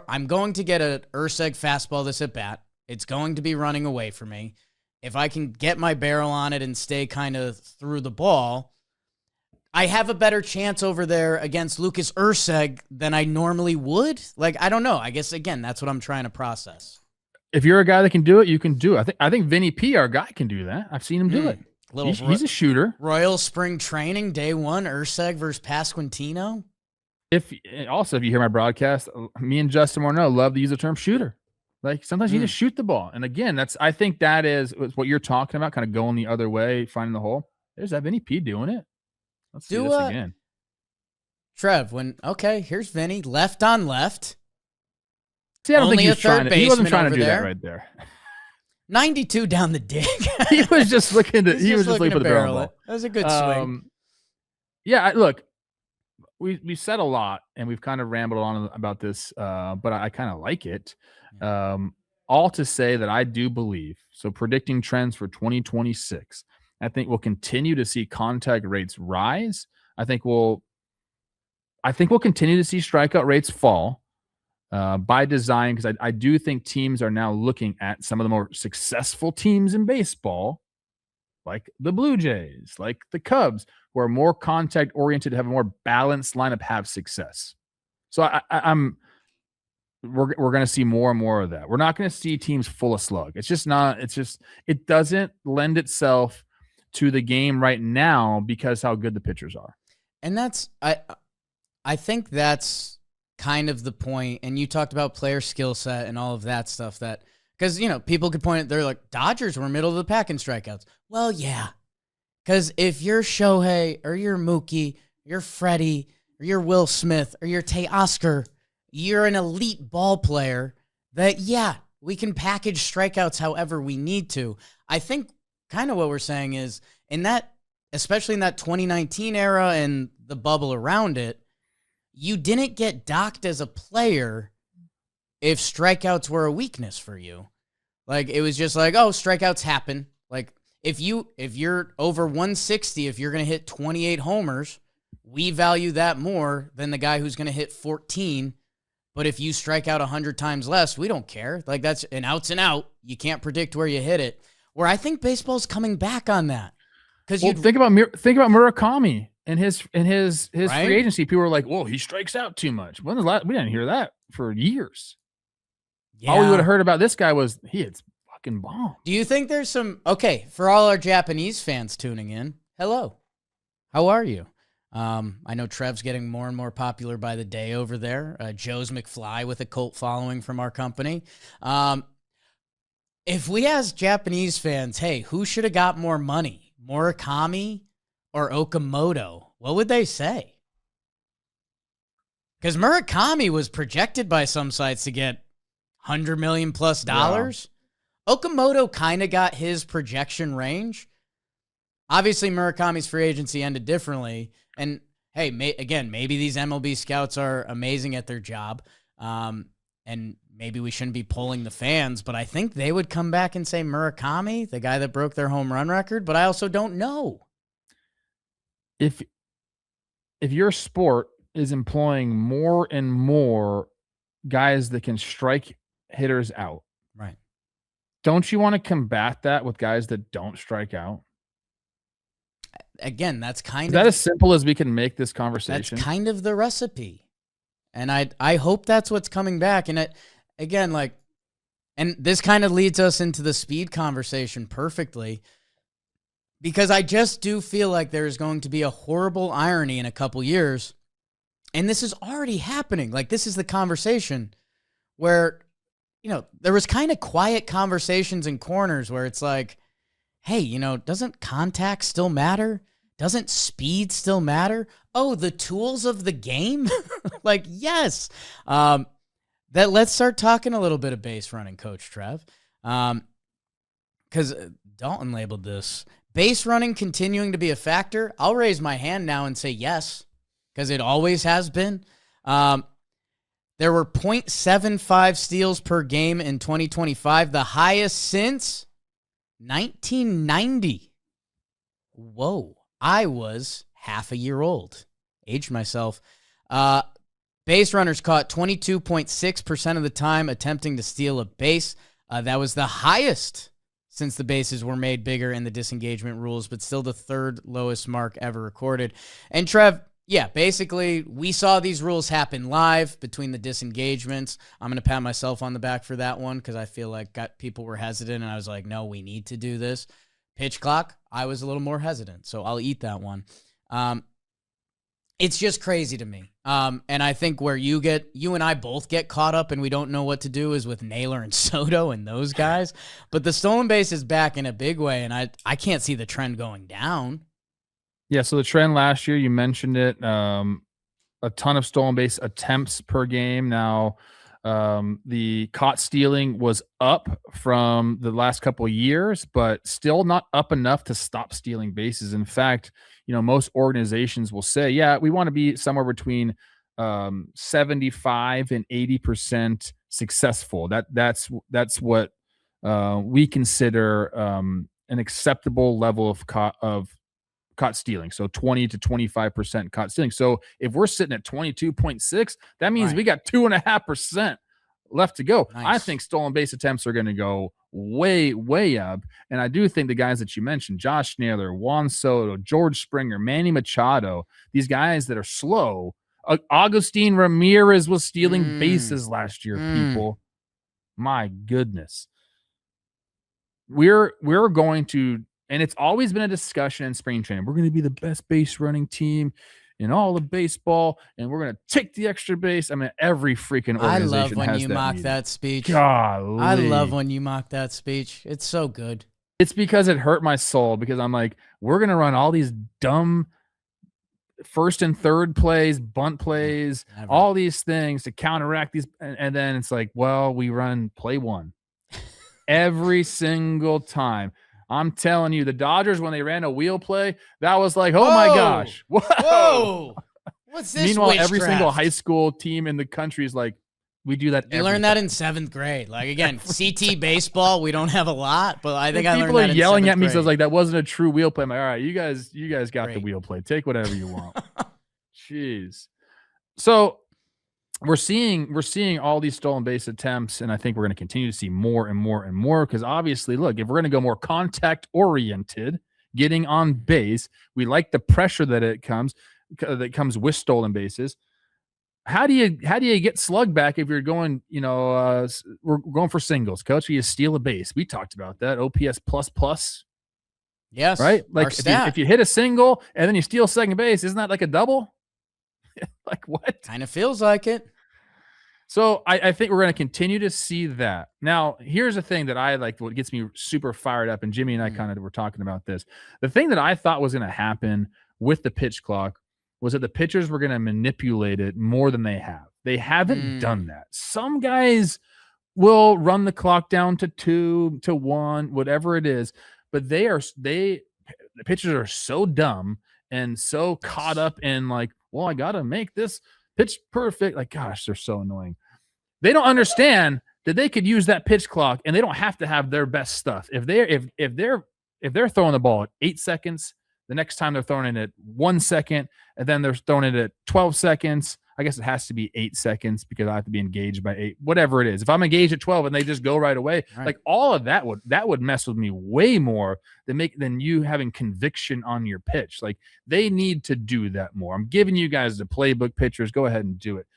S1: I'm going to get a Urseg fastball this at bat. It's going to be running away from me. If I can get my barrel on it and stay kind of through the ball, I have a better chance over there against Lucas Urseg than I normally would. Like, I don't know. I guess, again, that's what I'm trying to process.
S2: If you're a guy that can do it, you can do it. I think Vinny P, our guy, can do that. I've seen him do it. He's a shooter.
S1: Royal Spring Training, day one, Urseg versus Pasquantino.
S2: If you hear my broadcast, me and Justin Morneau love to use the term shooter. Like, sometimes you just shoot the ball. And again, I think that is what you're talking about, kind of going the other way, finding the hole. There's that Vinny P doing it. Let's do this again.
S1: Trev, here's Vinny, left on left.
S2: See, I don't think he wasn't trying to do that right there.
S1: 92 down the dig.
S2: He was just looking for the barrel.
S1: That was a good swing.
S2: Yeah, look, we said a lot, and we've kind of rambled on about this, but I kind of like it. All to say that I do believe, so predicting trends for 2026, I think we'll continue to see contact rates rise. I think we'll continue to see strikeout rates fall by design, because I do think teams are now looking at some of the more successful teams in baseball, like the Blue Jays, like the Cubs, who are more contact oriented, have a more balanced lineup, have success. So we're going to see more and more of that. We're not going to see teams full of slug. It doesn't lend itself to the game right now because how good the pitchers are.
S1: And I think that's kind of the point. And you talked about player skill set and all of that stuff, that because, people could point at, they're like, Dodgers were middle of the pack in strikeouts. Well, yeah. Because if you're Shohei or you're Mookie, you're Freddie or you're Will Smith or you're Teoscar, you're an elite ball player that, we can package strikeouts however we need to. I think kind of what we're saying is, especially in that 2019 era and the bubble around it, you didn't get docked as a player if strikeouts were a weakness for you. Like, it was just like, strikeouts happen. Like, if you're over 160, if you're going to hit 28 homers, we value that more than the guy who's going to hit 14. But if you strike out 100 times less, we don't care. Like, that's an out's an out. You can't predict where you hit it. Where I think baseball's coming back on that. Because
S2: think about Murakami and his free agency. People were like, "Whoa, he strikes out too much." We didn't hear that for years. Yeah. All we would have heard about this guy was he hits fucking bomb.
S1: Do you think there's for all our Japanese fans tuning in? Hello, how are you? I know Trev's getting more and more popular by the day over there. Joe's McFly with a cult following from our company. If we ask Japanese fans, hey, who should have got more money, Murakami or Okamoto, what would they say? Because Murakami was projected by some sites to get $100 million plus. Yeah. Okamoto kind of got his projection range. Obviously, Murakami's free agency ended differently. And hey, maybe these MLB scouts are amazing at their job. And maybe we shouldn't be polling the fans, but I think they would come back and say Murakami, the guy that broke their home run record. But I also don't know.
S2: if your sport is employing more and more guys that can strike hitters out,
S1: right?
S2: Don't you want to combat that with guys that don't strike out?
S1: Again, that's kind
S2: Is that as simple as we can make this conversation?
S1: That's kind of the recipe. And I hope that's what's coming back. And again, like, and this kind of leads us into the speed conversation perfectly, because I just do feel like there is going to be a horrible irony in a couple years. And this is already happening. Like, this is the conversation where, there was kind of quiet conversations in corners where it's like, hey, doesn't contact still matter? Doesn't speed still matter? Oh, the tools of the game? Like, yes. Let's start talking a little bit of base running, Coach Trev. Because Dalton labeled this base running continuing to be a factor. I'll raise my hand now and say yes, because it always has been. There were 0.75 steals per game in 2025, the highest since 1990. Whoa. I was half a year old. Aged myself. Base runners caught 22.6% of the time attempting to steal a base. That was the highest since the bases were made bigger in the disengagement rules, but still the third lowest mark ever recorded. And Trev, yeah, basically, we saw these rules happen live between the disengagements. I'm going to pat myself on the back for that one because I feel like people were hesitant, and I was like, no, we need to do this. Pitch clock, I was a little more hesitant, so I'll eat that one. It's just crazy to me. And I think where you and I both get caught up and we don't know what to do is with Naylor and Soto and those guys. But the stolen base is back in a big way, and I can't see the trend going down.
S2: Yeah, so the trend last year, you mentioned it, a ton of stolen base attempts per game. Now, the caught stealing was up from the last couple of years, but still not up enough to stop stealing bases. In fact, most organizations will say, yeah, we want to be somewhere between 75 and 80% successful. That's what we consider an acceptable level of caught stealing. So 20 to 25% caught stealing. So if we're sitting at 22.6, that means we got 2.5% left to go.
S1: Nice.
S2: I think stolen base attempts are going to go way, way up. And I do think the guys that you mentioned, Josh Naylor, Juan Soto, George Springer, Manny Machado, these guys that are slow. Agustin Ramirez was stealing bases last year, people. My goodness. We're going to, and it's always been a discussion in spring training. We're going to be the best base running team in all of baseball, and we're going to take the extra base. I mean, every freaking organization has that.
S1: I love when you mock that speech.
S2: Golly.
S1: I love when you mock that speech. It's so good.
S2: It's because it hurt my soul, because I'm like, we're going to run all these dumb first and third plays, bunt plays, all these things to counteract these. And then it's like, well, we run play one every single time. I'm telling you, the Dodgers, when they ran a wheel play, that was like, oh my gosh.
S1: Whoa. What's this?
S2: Meanwhile, every single high school team in the country is like, we do that.
S1: You learned that in 7th grade. Like, again, CT baseball, we don't have a lot, but I think I learned that in 7th grade.
S2: People are yelling at me, so I was like, that wasn't a true wheel play. I'm like, all right, you guys got the wheel play. Take whatever you want. Jeez. So we're seeing all these stolen base attempts, and I think we're going to continue to see more and more and more, because obviously, look, if we're going to go more contact oriented, getting on base, we like the pressure that comes with stolen bases. How do you get slug back if you're going, we're going for singles, coach? You steal a base. We talked about that. OPS plus.
S1: Yes.
S2: Right? Like if you hit a single and then you steal second base, isn't that like a double? Like what?
S1: Kind of feels like it.
S2: So I think we're going to continue to see that. Now, here's the thing that I like, what gets me super fired up, and Jimmy and I kind of were talking about this. The thing that I thought was going to happen with the pitch clock was that the pitchers were going to manipulate it more than they have. They haven't done that. Some guys will run the clock down to 2, to 1, whatever it is, but the pitchers are so dumb and so caught up in like, well, I got to make this pitch perfect. Like, gosh, they're so annoying. They don't understand that they could use that pitch clock and they don't have to have their best stuff. If they're throwing the ball at 8 seconds, The next time they're throwing it at 1 second, and then they're throwing it at 12 seconds. I guess it has to be 8 seconds because I have to be engaged by 8, whatever it is. If I'm engaged at 12 and they just go right away, like all of that would mess with me way more than you having conviction on your pitch. Like they need to do that more. I'm giving you guys the playbook pitchers. Go ahead and do it.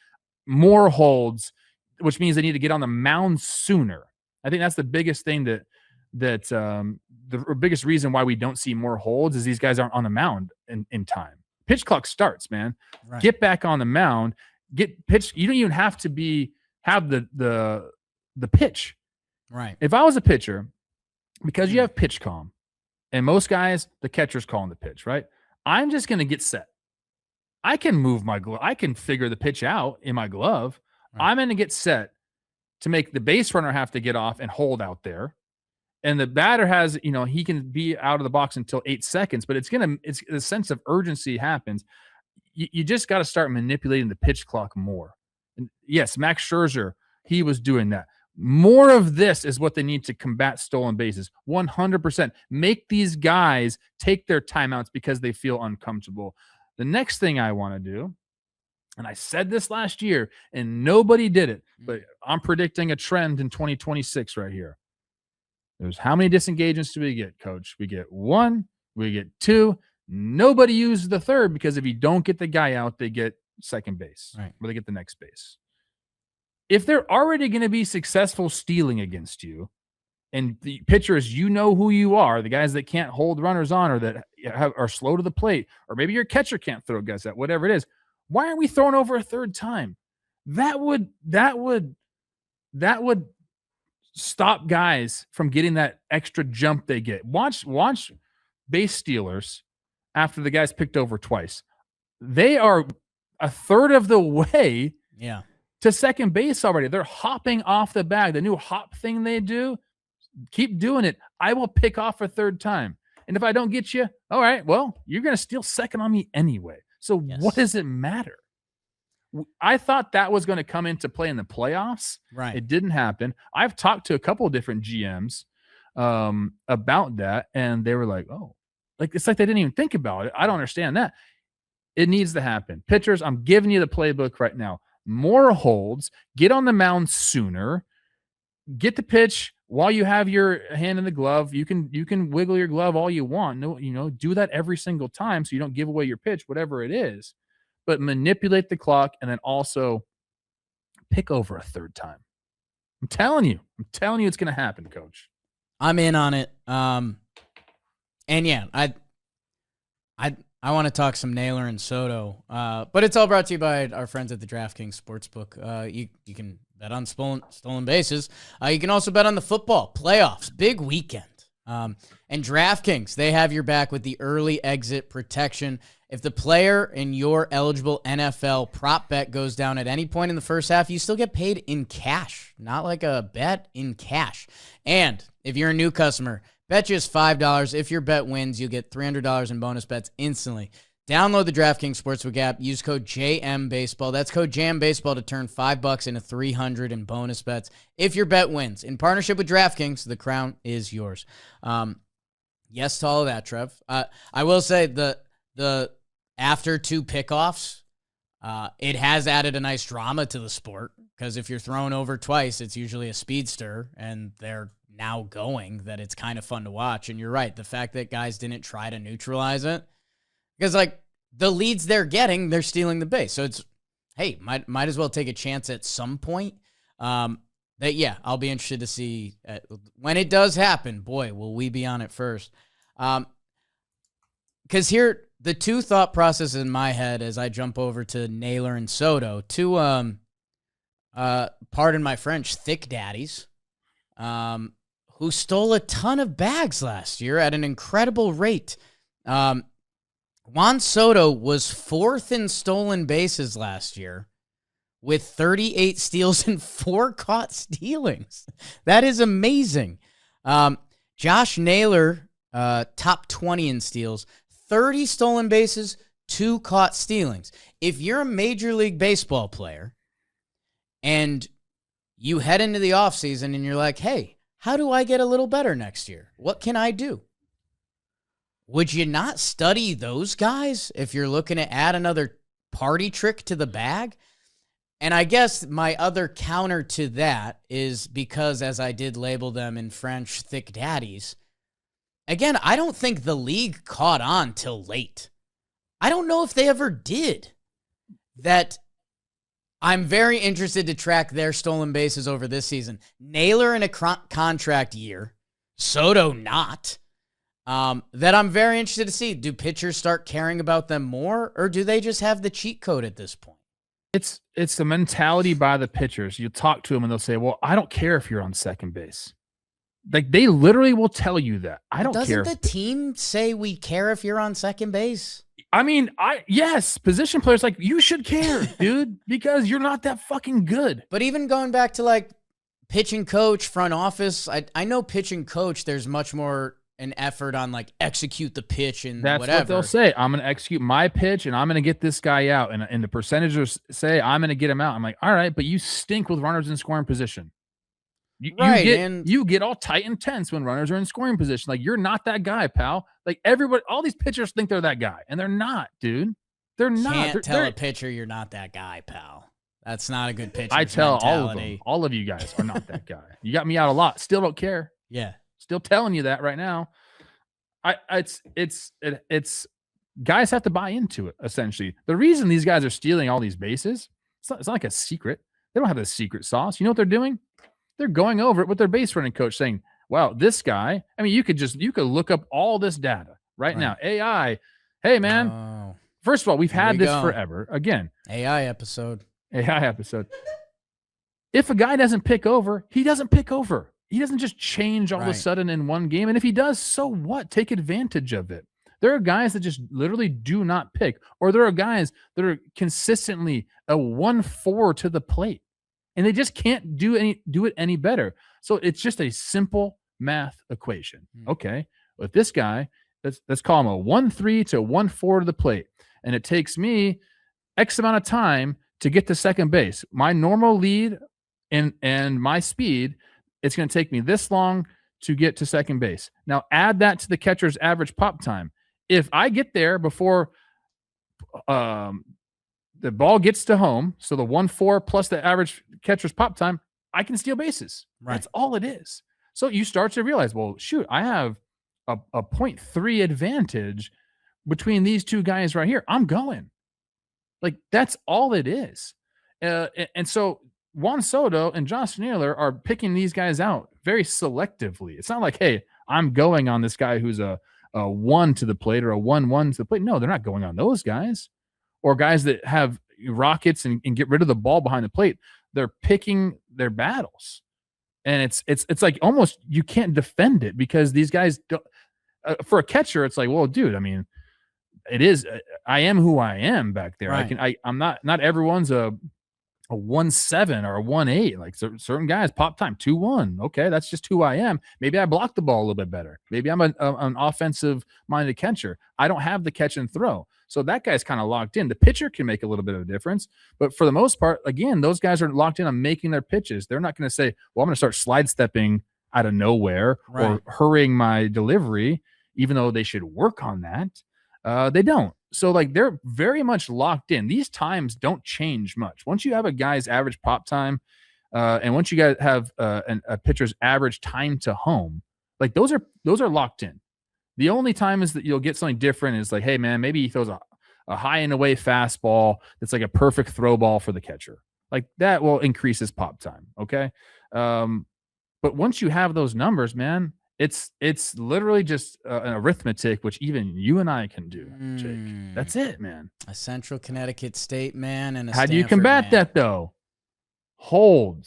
S2: More holds, which means they need to get on the mound sooner. I think that's the biggest thing the biggest reason why we don't see more holds is these guys aren't on the mound in time. Pitch clock starts, man. Right. Get back on the mound. Get pitch. You don't even have to have the pitch.
S1: Right.
S2: If I was a pitcher, because you have pitch calm, and most guys, the catcher's calling the pitch, right? I'm just going to get set. I can move my glove. I can figure the pitch out in my glove. Right. I'm going to get set to make the base runner have to get off and hold out there. And the batter has, he can be out of the box until 8 seconds, but it's the sense of urgency happens. You just got to start manipulating the pitch clock more. And yes, Max Scherzer, he was doing that. More of this is what they need to combat stolen bases. 100%. Make these guys take their timeouts because they feel uncomfortable. The next thing I want to do, and I said this last year, and nobody did it, but I'm predicting a trend in 2026 right here. There's how many disengagements do we get, Coach? We get 1, we get 2. Nobody uses the third because if you don't get the guy out, they get second base, right? Or they get the next base. If they're already going to be successful stealing against you, and the pitchers, who you are, the guys that can't hold runners on or that are slow to the plate, or maybe your catcher can't throw guys out, whatever it is, why aren't we throwing over a third time? That would stop guys from getting that extra jump they get. Watch base stealers after the guys picked over twice. They are a third of the way to second base already. They're hopping off the bag. The new hop thing they do, keep doing it. I will pick off a third time. And if I don't get you, all right, well, you're going to steal second on me anyway. So what does it matter? I thought that was going to come into play in the playoffs.
S1: Right.
S2: It didn't happen. I've talked to a couple of different GMs about that, and they were like, oh, like it's like they didn't even think about it. I don't understand that. It needs to happen. Pitchers, I'm giving you the playbook right now. More holds, get on the mound sooner, get the pitch while you have your hand in the glove. You can wiggle your glove all you want. No, do that every single time so you don't give away your pitch, whatever it is. But manipulate the clock and then also pick over a third time. I'm telling you it's going to happen, Coach.
S1: I'm in on it. And yeah, I want to talk some Naylor and Soto, but it's all brought to you by our friends at the DraftKings Sportsbook. You can bet on stolen bases. You can also bet on the football playoffs, big weekend. And DraftKings, they have your back with the early exit protection. If the player in your eligible NFL prop bet goes down at any point in the first half, you still get paid in cash, not like a bet, in cash. And if you're a new customer, bet just $5. If your bet wins, you'll get $300 in bonus bets instantly. Download the DraftKings Sportsbook app. Use code JMBaseball. That's code JMBaseball to turn $5 into $300 in bonus bets if your bet wins. In partnership with DraftKings, the crown is yours. Yes to all of that, Trev. I will say the after 2 pickoffs, it has added a nice drama to the sport because if you're thrown over twice, it's usually a speedster, and they're now going that it's kind of fun to watch. And you're right, the fact that guys didn't try to neutralize it, because like the leads they're getting, they're stealing the base. So it's, hey, might as well take a chance at some point. Yeah, I'll be interested to see when it does happen. Boy, will we be on it first. Because here, the 2 thought processes in my head as I jump over to Naylor and Soto, 2, pardon my French, thick daddies, who stole a ton of bags last year at an incredible rate. Juan Soto was 4th in stolen bases last year with 38 steals and 4 caught stealings. That is amazing. Josh Naylor, top 20 in steals, 30 stolen bases, 2 caught stealings. If you're a Major League Baseball player and you head into the offseason and you're like, hey, how do I get a little better next year? What can I do? would you not study those guys if you're looking to add another party trick to the bag? And I guess my other counter to that is because, as I did label them in French, thick daddies, again, I don't think the league caught on till late. I don't know if they ever did. That I'm very interested to track their stolen bases over this season. Naylor in a contract year, Soto not. That I'm very interested to see. Do pitchers start caring about them more, or do they just have the cheat code at this point?
S2: It's the mentality by the pitchers. You talk to them and they'll say, well, I don't care if you're on second base. Like, they literally will tell you that. I don't care.
S1: Doesn't the team say we care if you're on second base?
S2: I mean, yes, position players, like, you should care, dude, because you're not that fucking good.
S1: But even going back to like pitching coach, front office, I know pitching coach, there's much more an effort on like execute the pitch and
S2: that's
S1: whatever.
S2: What they'll say. I'm going to execute my pitch and I'm going to get this guy out. And the percentages say I'm going to get him out. I'm like, all right, but you stink with runners in scoring position. You get all tight and tense when runners are in scoring position. Like, you're not that guy, pal. Like, everybody, all these pitchers think they're that guy, and they're not, dude. They're not.
S1: Can't tell a pitcher you're not that guy, pal. That's not a good pitcher.
S2: I tell all of them. All of you guys are not that guy. You got me out a lot. Still don't care.
S1: Yeah.
S2: Still telling you that right now. It's guys have to buy into it, essentially. The reason these guys are stealing all these bases, it's not like a secret. They don't have a secret sauce. You know what they're doing? They're going over it with their base running coach saying, wow, this guy, I mean, you could look up all this data right now. AI. Hey, man. First of all, we've had this forever. Again.
S1: AI episode.
S2: If a guy doesn't pick over, he doesn't pick over. He doesn't just change all of a sudden in one game. And if he does, so what? Take advantage of it. There are guys that just literally do not pick, or there are guys that are consistently a 1-4 to the plate, and they just can't do it any better. So it's just a simple math equation. Okay, with this guy, let's call him a 1-3 to 1-4 to the plate, and it takes me X amount of time to get to second base. My normal lead and my speed, it's going to take me this long to get to second base. Now add that to the catcher's average pop time. If I get there before the ball gets to home, so the 1-4 plus the average catcher's pop time, I can steal bases. Right. That's all it is. So you start to realize, well, shoot, I have a 0.3 advantage between these two guys right here. I'm going. Like, that's all it is. And so Juan Soto and Josh Naylor are picking these guys out very selectively. It's not like, hey, I'm going on this guy who's a 1 to the plate or a 1-1 to the plate. No, they're not going on those guys. Or guys that have rockets and get rid of the ball behind the plate. They're picking their battles. And it's like almost you can't defend it because these guys don't. For a catcher, it's like, well, dude, I mean, it is. I am who I am back there. Right. I'm not everyone's a 1-7 or a 1-8. Like certain guys, pop time 2-1. Okay, that's just who I am. Maybe I block the ball a little bit better. Maybe I'm an offensive-minded catcher. I don't have the catch and throw. So that guy's kind of locked in. The pitcher can make a little bit of a difference. But for the most part, again, those guys are locked in on making their pitches. They're not going to say, well, I'm going to start slide stepping out of nowhere or hurrying my delivery, even though they should work on that. They don't. So, like, they're very much locked in. These times don't change much. Once you have a guy's average pop time, and once you guys have a pitcher's average time to home, like those are locked in. The only time is that you'll get something different is like, hey, man, maybe he throws a high and away fastball that's like a perfect throw ball for the catcher. Like that will increase his pop time. Okay. But once you have those numbers, man, it's literally just an arithmetic, which even you and I can do, Jake. That's it, man.
S1: A Central Connecticut State man and a
S2: How do you combat that, though? Hold.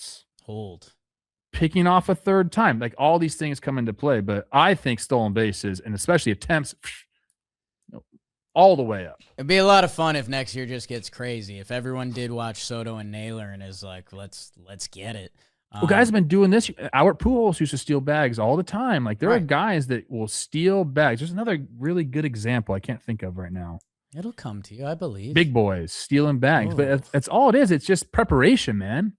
S2: Picking off a third time. Like, all these things come into play. But I think stolen bases, and especially attempts, all the way up.
S1: It'd be a lot of fun if next year just gets crazy. If everyone did watch Soto and Naylor and is like, let's get it.
S2: Well, guys have been doing this. Albert Pujols used to steal bags all the time. Like, there are guys that will steal bags. There's another really good example I can't think of right now.
S1: It'll come to you, I believe.
S2: Big boys stealing bags. But that's all it is. It's just preparation, man.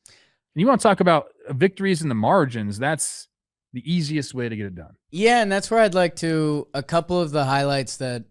S2: And you want to talk about victories in the margins. That's the easiest way to get it done.
S1: Yeah, and that's where I'd like to a couple of the highlights that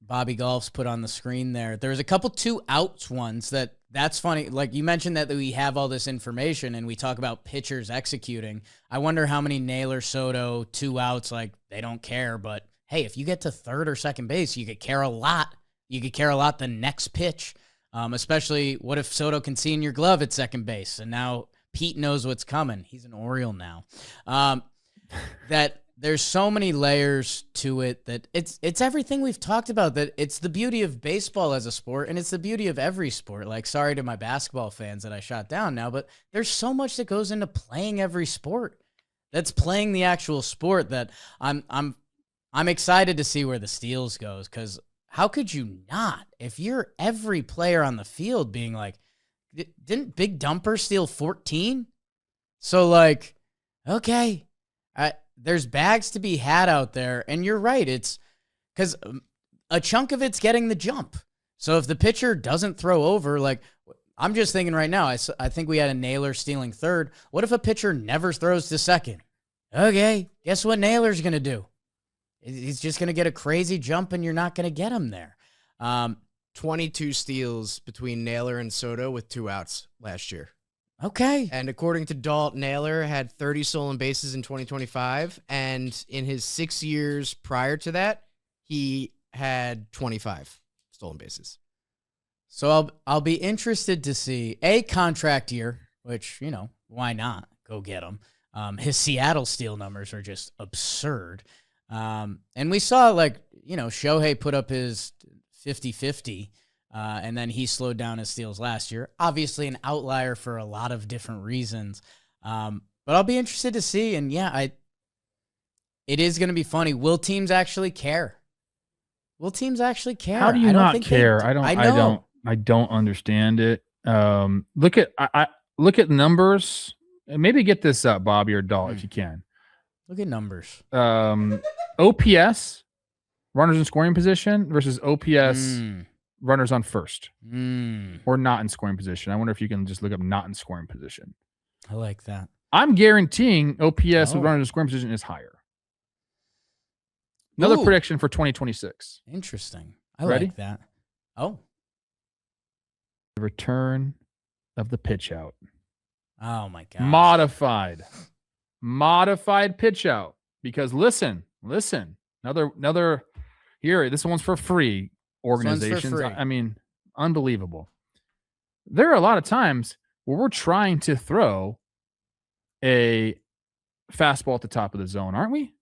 S1: Bobby Golf's put on the screen there. There's a couple 2 outs ones that's funny. Like you mentioned that we have all this information and we talk about pitchers executing. I wonder how many Naylor, Soto 2 outs, like they don't care, but hey, if you get to third or second base, you could care a lot. You could care a lot the next pitch. Especially what if Soto can see in your glove at second base and now Pete knows what's coming. He's an Oriole now. That there's so many layers to it that it's everything we've talked about, that it's the beauty of baseball as a sport and it's the beauty of every sport. Like, sorry to my basketball fans that I shot down now, but there's so much that goes into playing every sport. That's playing the actual sport that I'm excited to see where the steals goes, because how could you not? If you're every player on the field being like, didn't Big Dumper steal 14? So like, okay, there's bags to be had out there, and you're right. It's because a chunk of it's getting the jump. So if the pitcher doesn't throw over, like I'm just thinking right now, I think we had a Naylor stealing third. What if a pitcher never throws to second? Okay, guess what Naylor's going to do? He's just going to get a crazy jump, and you're not going to get him there.
S3: 22 steals between Naylor and Soto with 2 outs last year.
S1: Okay.
S3: And according to Dalt, Naylor had 30 stolen bases in 2025, and in his 6 years prior to that, he had 25 stolen bases.
S1: So I'll be interested to see a contract year, which, you know, why not? Go get him. His Seattle steal numbers are just absurd. And we saw, like, you know, Shohei put up his 50-50, and then he slowed down his steals last year. Obviously an outlier for a lot of different reasons. But I'll be interested to see. And yeah, it is going to be funny. Will teams actually care? Will teams actually care?
S2: How do you not care? I don't understand it. Look at numbers. Maybe get this up, Bobby or Dahl, if you can.
S1: Look at numbers.
S2: OPS, runners in scoring position, versus OPS, runners on first. Or not in scoring position. I wonder if you can just look up not in scoring position.
S1: I like that.
S2: I'm guaranteeing OPS with runners in scoring position is higher. Another prediction for 2026.
S1: Interesting. I
S2: Ready?
S1: like that. Oh.
S2: The return of the pitch out.
S1: Oh, my God.
S2: Modified pitch out. Because listen. Another here. This one's for free. Organizations. For free. I mean, unbelievable. There are a lot of times where we're trying to throw a fastball at the top of the zone, aren't we?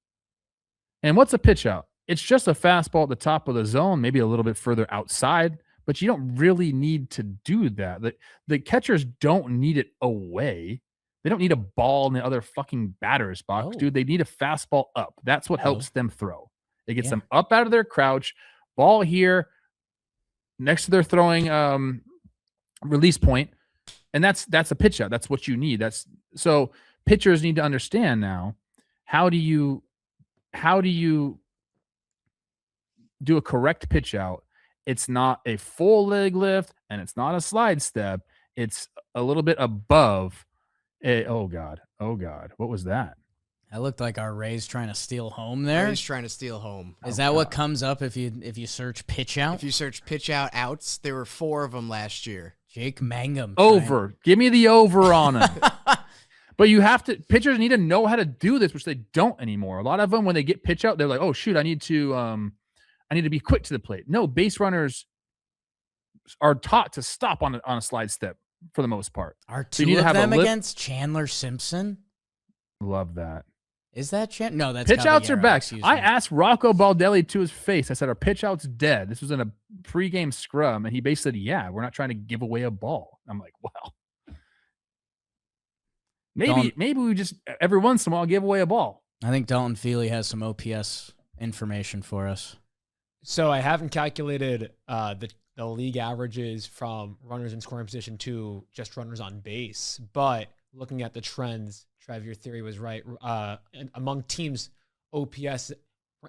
S2: And what's a pitch out? It's just a fastball at the top of the zone, maybe a little bit further outside, but you don't really need to do that. The catchers don't need it away. They don't need a ball in the other fucking batter's box, dude. They need a fastball up. That's what helps them throw. It gets them up out of their crouch, ball here, next to their throwing release point, and that's a pitch out. That's what you need. So pitchers need to understand now, how do you do a correct pitch out? It's not a full leg lift and it's not a slide step. It's a little bit above oh God. What was that?
S1: That looked like our Rays trying to steal home there.
S3: Rays trying to steal home.
S1: Is that what comes up if you search pitch out?
S3: If you search pitch out outs, there were 4 of them last year.
S1: Jake Mangum.
S2: Over. Give me the over on him. But pitchers need to know how to do this, which they don't anymore. A lot of them, when they get pitch out, they're like, oh shoot, I need to be quick to the plate. No, base runners are taught to stop on a slide step for the most part.
S1: Are two of them against Chandler Simpson?
S2: Love that.
S1: Is that No, that's
S2: pitch outs are back. I asked Rocco Baldelli to his face. I said, "Are pitch outs dead?" This was in a pregame scrum, and he basically said, "Yeah, we're not trying to give away a ball." I'm like, "Wow, maybe we just every once in a while give away a ball."
S1: I think Dalton Feely has some OPS information for us.
S4: So I haven't calculated the league averages from runners in scoring position to just runners on base, but looking at the trends, Trev, your theory was right. Among teams, OPS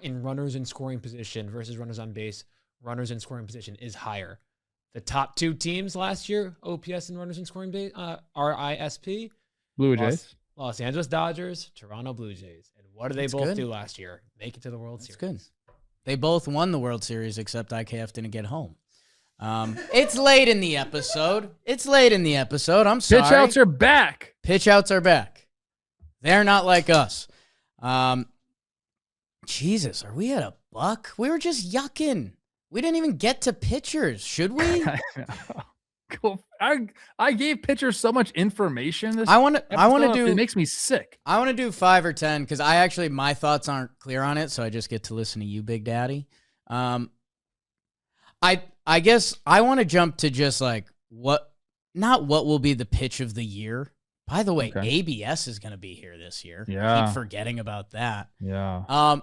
S4: in runners in scoring position versus runners on base, runners in scoring position is higher. The top 2 teams last year, OPS and runners in scoring base, RISP.
S2: Blue Jays.
S4: Los Angeles Dodgers, Toronto Blue Jays. And what did they both do last year? Make it to the World Series.
S1: Good. They both won the World Series, except IKF didn't get home. It's late in the episode. I'm sorry.
S2: Pitch outs are back.
S1: They're not like us. Jesus, are we at a buck? We were just yucking. We didn't even get to pitchers. Should we?
S2: Cool. I gave pitchers so much information.
S1: I want to do.
S2: It makes me sick.
S1: I want to do 5 or 10 because my thoughts aren't clear on it, so I just get to listen to you, Big Daddy. I guess I want to jump to just like what will be the pitch of the year. By the way, ABS is going to be here this year.
S2: Yeah.
S1: Keep forgetting about that.
S2: Yeah.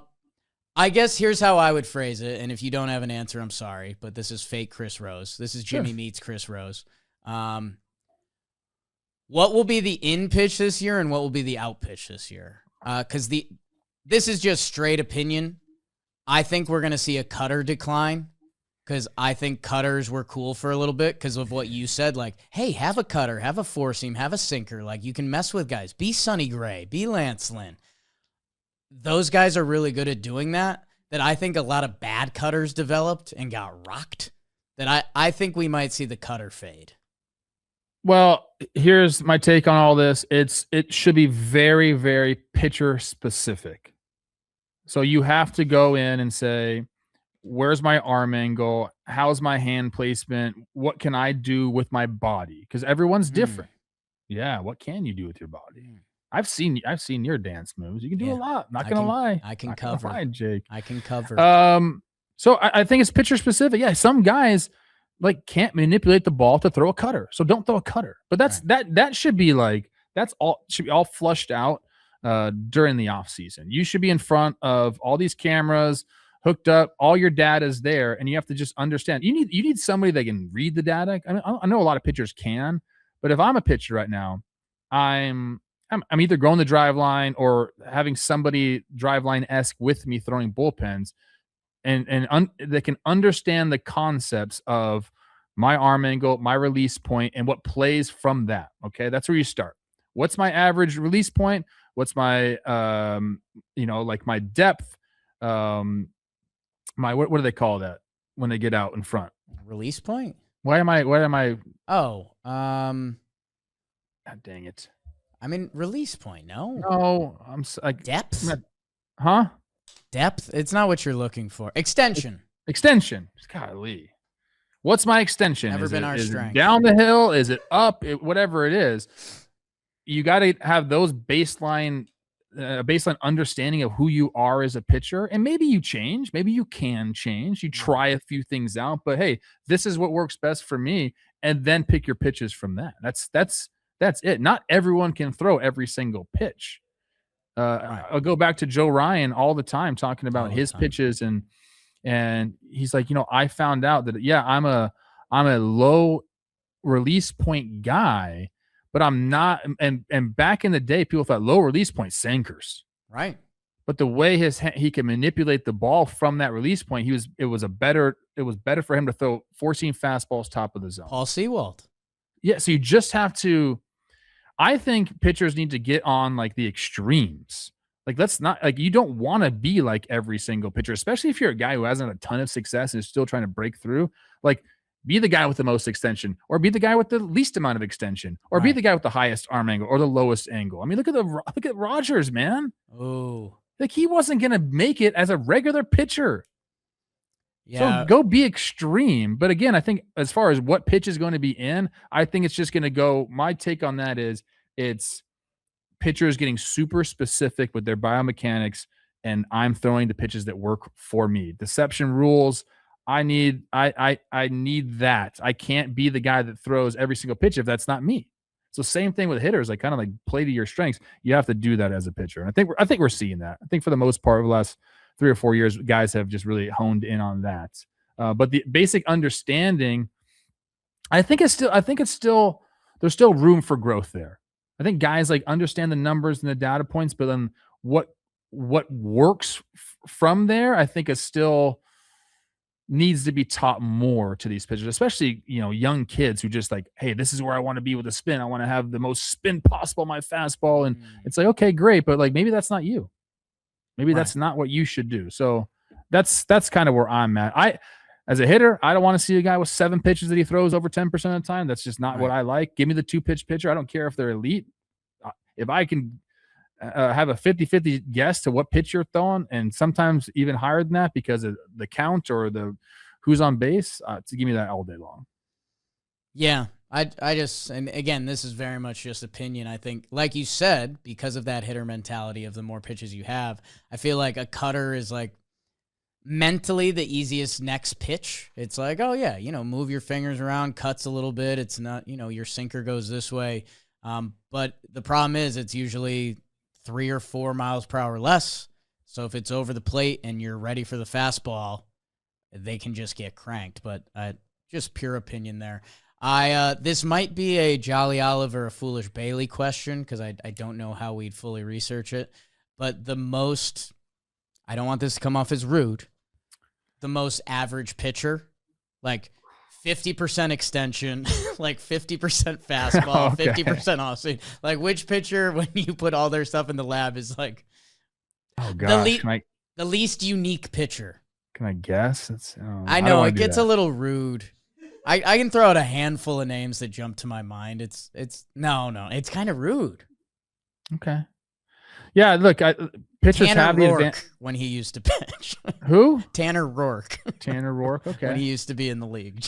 S1: I guess here's how I would phrase it, and if you don't have an answer, I'm sorry, but this is fake Chris Rose. This is Jimmy meets Chris Rose. What will be the in pitch this year, and what will be the out pitch this year? Because this is just straight opinion. I think we're going to see a cutter decline because I think cutters were cool for a little bit because of what you said. Like, hey, have a cutter, have a four seam, have a sinker. Like, you can mess with guys. Be Sonny Gray, be Lance Lynn. Those guys are really good at doing that I think a lot of bad cutters developed and got rocked, that I think we might see the cutter fade.
S2: Well, here's my take on all this. It should be very, very pitcher specific. So you have to go in and say, where's my arm angle? How's my hand placement? What can I do with my body? Because everyone's different. Yeah, what can you do with your body? I've seen your dance moves. You can do a lot. Not gonna lie.
S1: I can cover.
S2: Lie, Jake.
S1: I can cover.
S2: So I think it's pitcher specific. Yeah, some guys like can't manipulate the ball to throw a cutter, so don't throw a cutter. But that should be like should be all flushed out during the off season. You should be in front of all these cameras, hooked up. All your data is there, and you have to just understand. You need somebody that can read the data. I mean, I know a lot of pitchers can, but if I'm a pitcher right now, I'm either going the drive line or having somebody drive line-esque with me throwing bullpens and they can understand the concepts of my arm angle, my release point, and what plays from that. Okay. That's where you start. What's my average release point? What's my, like my depth? What do they call that when they get out in front?
S1: Release point?
S2: Why am I?
S1: Oh,
S2: God dang it.
S1: I mean, release point, no?
S2: No, I'm like
S1: depth?
S2: Huh?
S1: Depth? It's not what you're looking for. Extension.
S2: Golly. What's my extension?
S1: Never been our strength.
S2: Is it down the hill? Is it up? Whatever it is. You got to have those baseline understanding of who you are as a pitcher. And maybe you change. Maybe you can change. You try a few things out. But, hey, this is what works best for me. And then pick your pitches from that. That's it. Not everyone can throw every single pitch. I'll go back to Joe Ryan all the time talking about his pitches and he's like, I found out that I'm a low release point guy, but I'm not. And back in the day, people thought low release point sinkers,
S1: right?
S2: But the way he can manipulate the ball from that release point, it was better for him to throw 14 fastballs top of the zone.
S1: Paul Sewald.
S2: Yeah, so you just have to. I think pitchers need to get on like the extremes. Like, let's not like, you don't want to be like every single pitcher, especially if you're a guy who hasn't had a ton of success and is still trying to break through. Like, be the guy with the most extension, or be the guy with the least amount of extension, or be the guy with the highest arm angle or the lowest angle. I mean, look at Rogers, man.
S1: Oh,
S2: like he wasn't gonna make it as a regular pitcher.
S1: Yeah.
S2: So go be extreme. But again, I think as far as what pitch is going to be in, I think it's just going to go. My take on that is it's pitchers getting super specific with their biomechanics, and I'm throwing the pitches that work for me. Deception rules. I need that. I can't be the guy that throws every single pitch if that's not me. So same thing with hitters. Like, kind of like play to your strengths. You have to do that as a pitcher. And I think we're seeing that. I think for the most part of the last 3 or 4 years, guys have just really honed in on that. But the basic understanding, I think it's still there's still room for growth there. I think guys like understand the numbers and the data points, but then what works from there, I think is still needs to be taught more to these pitchers, especially, young kids who just like, hey, this is where I want to be with the spin. I want to have the most spin possible on my fastball. And it's like, okay, great. But like, maybe that's not you. Maybe that's not what you should do. So that's kind of where I'm at. As a hitter, I don't want to see a guy with 7 pitches that he throws over 10% of the time. That's just not what I like. Give me the 2-pitch pitcher. I don't care if they're elite. If I can have a 50-50 guess to what pitch you're throwing, and sometimes even higher than that because of the count or the who's on base, to give me that all day long.
S1: Yeah, I just, and again, this is very much just opinion. I think, like you said, because of that hitter mentality of the more pitches you have, I feel like a cutter is like mentally the easiest next pitch. It's like, oh yeah, move your fingers around, cuts a little bit. It's not, your sinker goes this way. But the problem is it's usually 3 or 4 miles per hour less. So if it's over the plate and you're ready for the fastball, they can just get cranked. But just pure opinion there. This might be a Jolly Olive or a Foolish Bailey question because I don't know how we'd fully research it. But the most, I don't want this to come off as rude, the most average pitcher, like 50% extension, like 50% fastball, okay. 50% off speed. Like which pitcher, when you put all their stuff in the lab, is like the least unique pitcher?
S2: Can I guess?
S1: I know it gets a little rude. I can throw out a handful of names that jump to my mind. It's kind of rude.
S2: Okay. Yeah, look, pitchers
S1: Tanner
S2: have
S1: Rourke
S2: the advantage
S1: when he used to pitch.
S2: Who?
S1: Tanner Rourke.
S2: Tanner Rourke, okay.
S1: When he used to be in the league.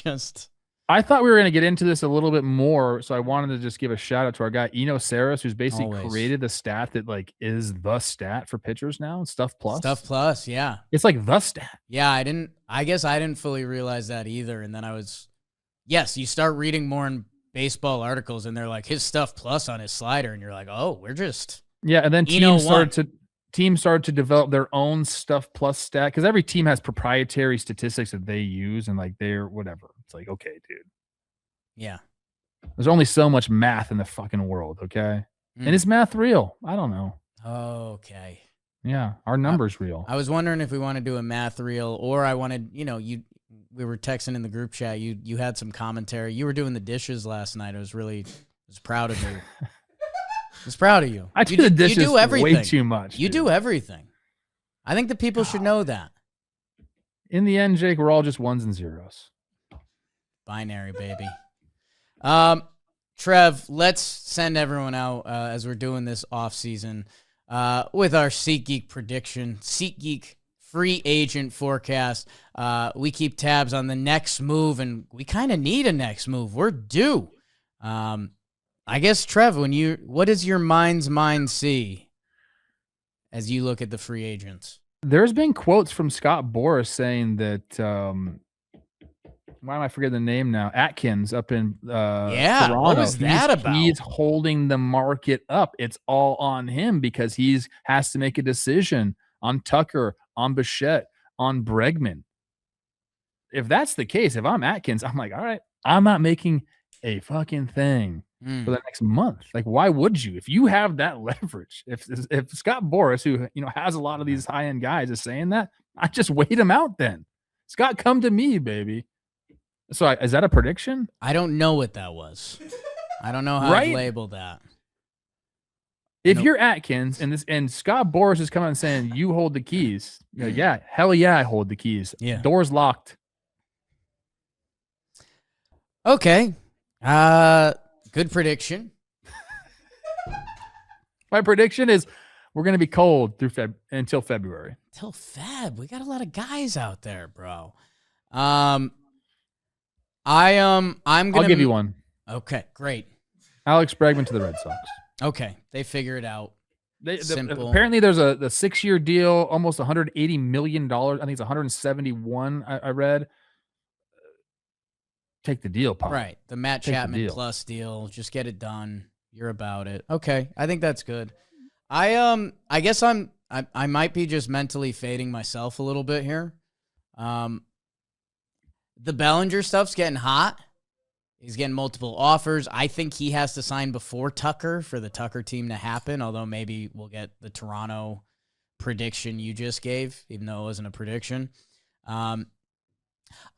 S2: I thought we were going to get into this a little bit more, so I wanted to just give a shout out to our guy Eno Saris, who's basically created the stat that like is the stat for pitchers now, Stuff Plus.
S1: Yeah.
S2: It's like the stat.
S1: Yeah, I guess I didn't fully realize that either, and then you start reading more in baseball articles and they're like his Stuff Plus on his slider and you're like, "Oh, we're just."
S2: Yeah, and then teams started to develop their own Stuff Plus stat because every team has proprietary statistics that they use and like they're whatever. It's like, okay, dude.
S1: Yeah.
S2: There's only so much math in the fucking world, okay? And is math real? I don't know.
S1: Okay.
S2: Yeah, our number's real.
S1: I was wondering if we want to do a math reel or I wanted, we were texting in the group chat. You had some commentary. You were doing the dishes last night. I was proud of you. I was proud of you.
S2: I do the dishes
S1: you do everything.
S2: Way too much.
S1: You do everything. I think the people should know that.
S2: In the end, Jake, we're all just ones and zeros.
S1: Binary, baby. Trev, let's send everyone out as we're doing this off season with our SeatGeek prediction, SeatGeek free agent forecast. We keep tabs on the next move, and we kind of need a next move. We're due. I guess, Trev, what does your mind's mind see as you look at the free agents?
S2: There's been quotes from Scott Boras saying that, why am I forgetting the name now? Atkins up in Toronto.
S1: What was that about?
S2: He's holding the market up. It's all on him because has to make a decision on Tucker, on Bichette, on Bregman. If that's the case, if I'm Atkins, I'm like, all right, I'm not making a fucking thing for the next month. Like, why would you? If you have that leverage, if Scott Boras, who has a lot of these high-end guys, is saying that, I just wait him out then. Scott, come to me, baby. So is that a prediction?
S1: I don't know what that was. I don't know how to label that.
S2: If you're Atkins and Scott Boras is coming and saying you hold the keys, yeah, hell yeah, I hold the keys.
S1: Yeah,
S2: doors locked.
S1: Okay, good prediction.
S2: My prediction is we're gonna be cold through until February.
S1: Till Feb, we got a lot of guys out there, bro. I'll
S2: give you one.
S1: Okay, great.
S2: Alex Bregman to the Red Sox.
S1: Okay, they figure it out. Simple.
S2: Apparently, there's a 6-year deal, almost $180 million. I think it's 171. I read. Take the deal, Pop.
S1: Right, the Matt Chapman plus deal. Just get it done. You're about it. Okay, I think that's good. I guess I might be just mentally fading myself a little bit here. The Bellinger stuff's getting hot. He's getting multiple offers. I think he has to sign before Tucker for the Tucker team to happen, although maybe we'll get the Toronto prediction you just gave, even though it wasn't a prediction.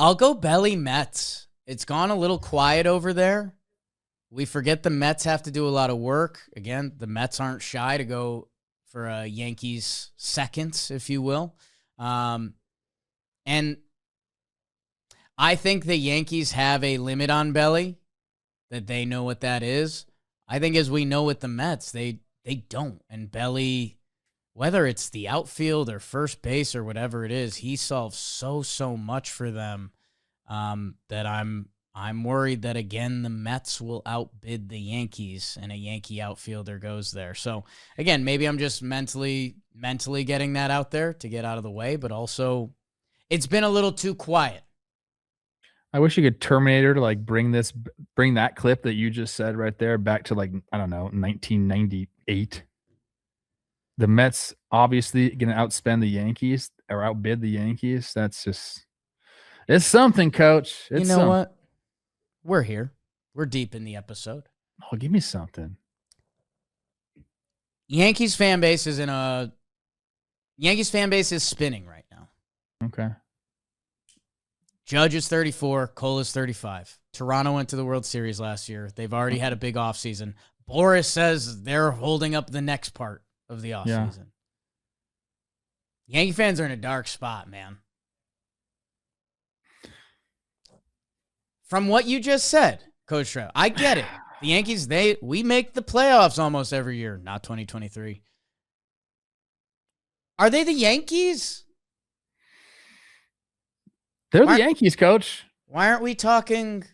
S1: I'll go Belly Mets. It's gone a little quiet over there. We forget the Mets have to do a lot of work. Again, the Mets aren't shy to go for a Yankees seconds, if you will. And I think the Yankees have a limit on Belly, that they know what that is. I think as we know with the Mets, they don't. And Belly, whether it's the outfield or first base or whatever it is, he solves so much for them that I'm worried that, again, the Mets will outbid the Yankees and a Yankee outfielder goes there. So, again, maybe I'm just mentally getting that out there to get out of the way, but also it's been a little too quiet.
S2: I wish you could Terminator to like bring that clip that you just said right there back to like, I don't know, 1998. The Mets obviously going to outspend the Yankees or outbid the Yankees. That's just, it's something, Coach. It's
S1: you know what? We're here. We're deep in the episode.
S2: Oh, give me something.
S1: Yankees fan base is spinning right now.
S2: Okay.
S1: Judge is 34. Cole is 35. Toronto went to the World Series last year. They've already had a big offseason. Boris says they're holding up the next part of the offseason. Yeah. Yankee fans are in a dark spot, man. From what you just said, Coach Trev, I get it. The Yankees, we make the playoffs almost every year. Not 2023. Are they the Yankees?
S2: They're the Yankees, Coach.
S1: Why aren't we talking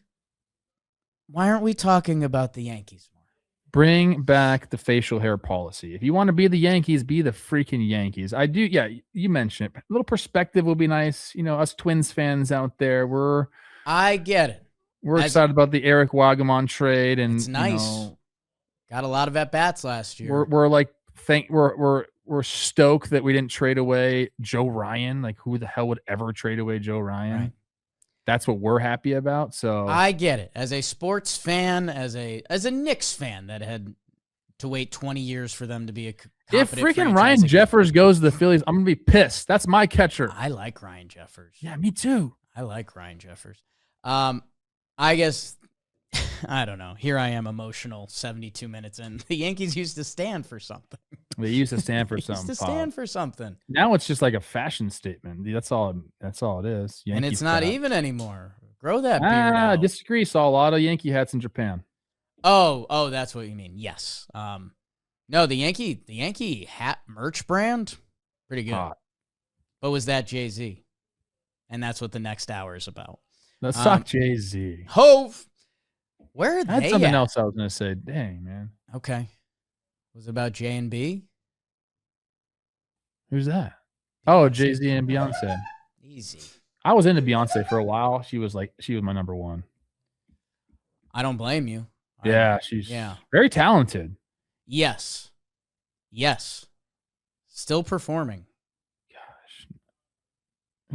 S1: about the Yankees more?
S2: Bring back the facial hair policy. If you want to be the Yankees, be the freaking Yankees. I do. Yeah, you mentioned it. A little perspective will be nice. You know, us Twins fans out there,
S1: I get it.
S2: We're excited about the Eric Wagamon trade, and
S1: it's nice. Got a lot of at bats last year.
S2: We're stoked that we didn't trade away Joe Ryan. Like, who the hell would ever trade away Joe Ryan? Right. That's what we're happy about. So
S1: I get it. As a sports fan, as a Knicks fan that had to wait 20 years for them to be a
S2: if freaking Ryan Jeffers goes to the Phillies, I'm gonna be pissed. That's my catcher.
S1: I like Ryan Jeffers.
S2: Yeah, me too.
S1: I like Ryan Jeffers. I guess, I don't know. Here I am, emotional, 72 minutes in. The Yankees used to stand for something.
S2: They used to stand for something.
S1: Stand for something.
S2: Now it's just like a fashion statement. That's all it is.
S1: Yankee and it's not even anymore. Grow that beard out.
S2: I disagree. Saw a lot of Yankee hats in Japan.
S1: Oh, that's what you mean. Yes. No, the Yankee hat merch brand, pretty good. But was that Jay-Z? And that's what the next hour is about.
S2: Let's talk Jay-Z.
S1: Hove. Where are they?
S2: That's something else I was going to say. Dang, man.
S1: Okay. Was it about J and B?
S2: Who's that? Oh, Jay-Z and Beyonce.
S1: Easy.
S2: I was into Beyonce for a while. She was my number one.
S1: I don't blame you.
S2: Yeah, she's very talented.
S1: Yes. Still performing.
S2: Gosh.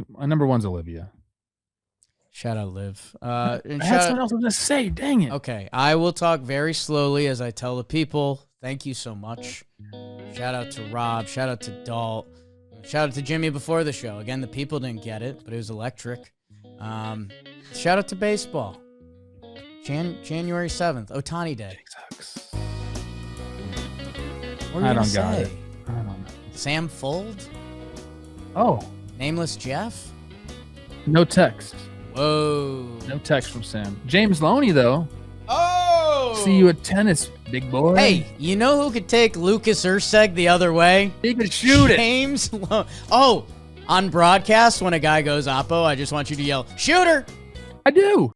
S2: My number one's Olivia.
S1: Shout out, Liv.
S2: I had something else I was going to say. Dang it.
S1: Okay. I will talk very slowly as I tell the people. Thank you so much. Shout out to Rob. Shout out to Dalt. Shout out to Jimmy before the show. Again, the people didn't get it, but it was electric. Shout out to baseball. January 7th, Ohtani Day.
S2: I don't got it. I don't know.
S1: Sam Fold?
S2: Oh.
S1: Nameless Jeff?
S2: No text.
S1: Whoa.
S2: No text from Sam. James Loney, though.
S1: Oh.
S2: See you at tennis, big boy.
S1: Hey, you know who could take Lucas Urseg the other way?
S2: He could shoot
S1: James Oh, on broadcast, when a guy goes oppo, I just want you to yell, shooter.
S2: I do.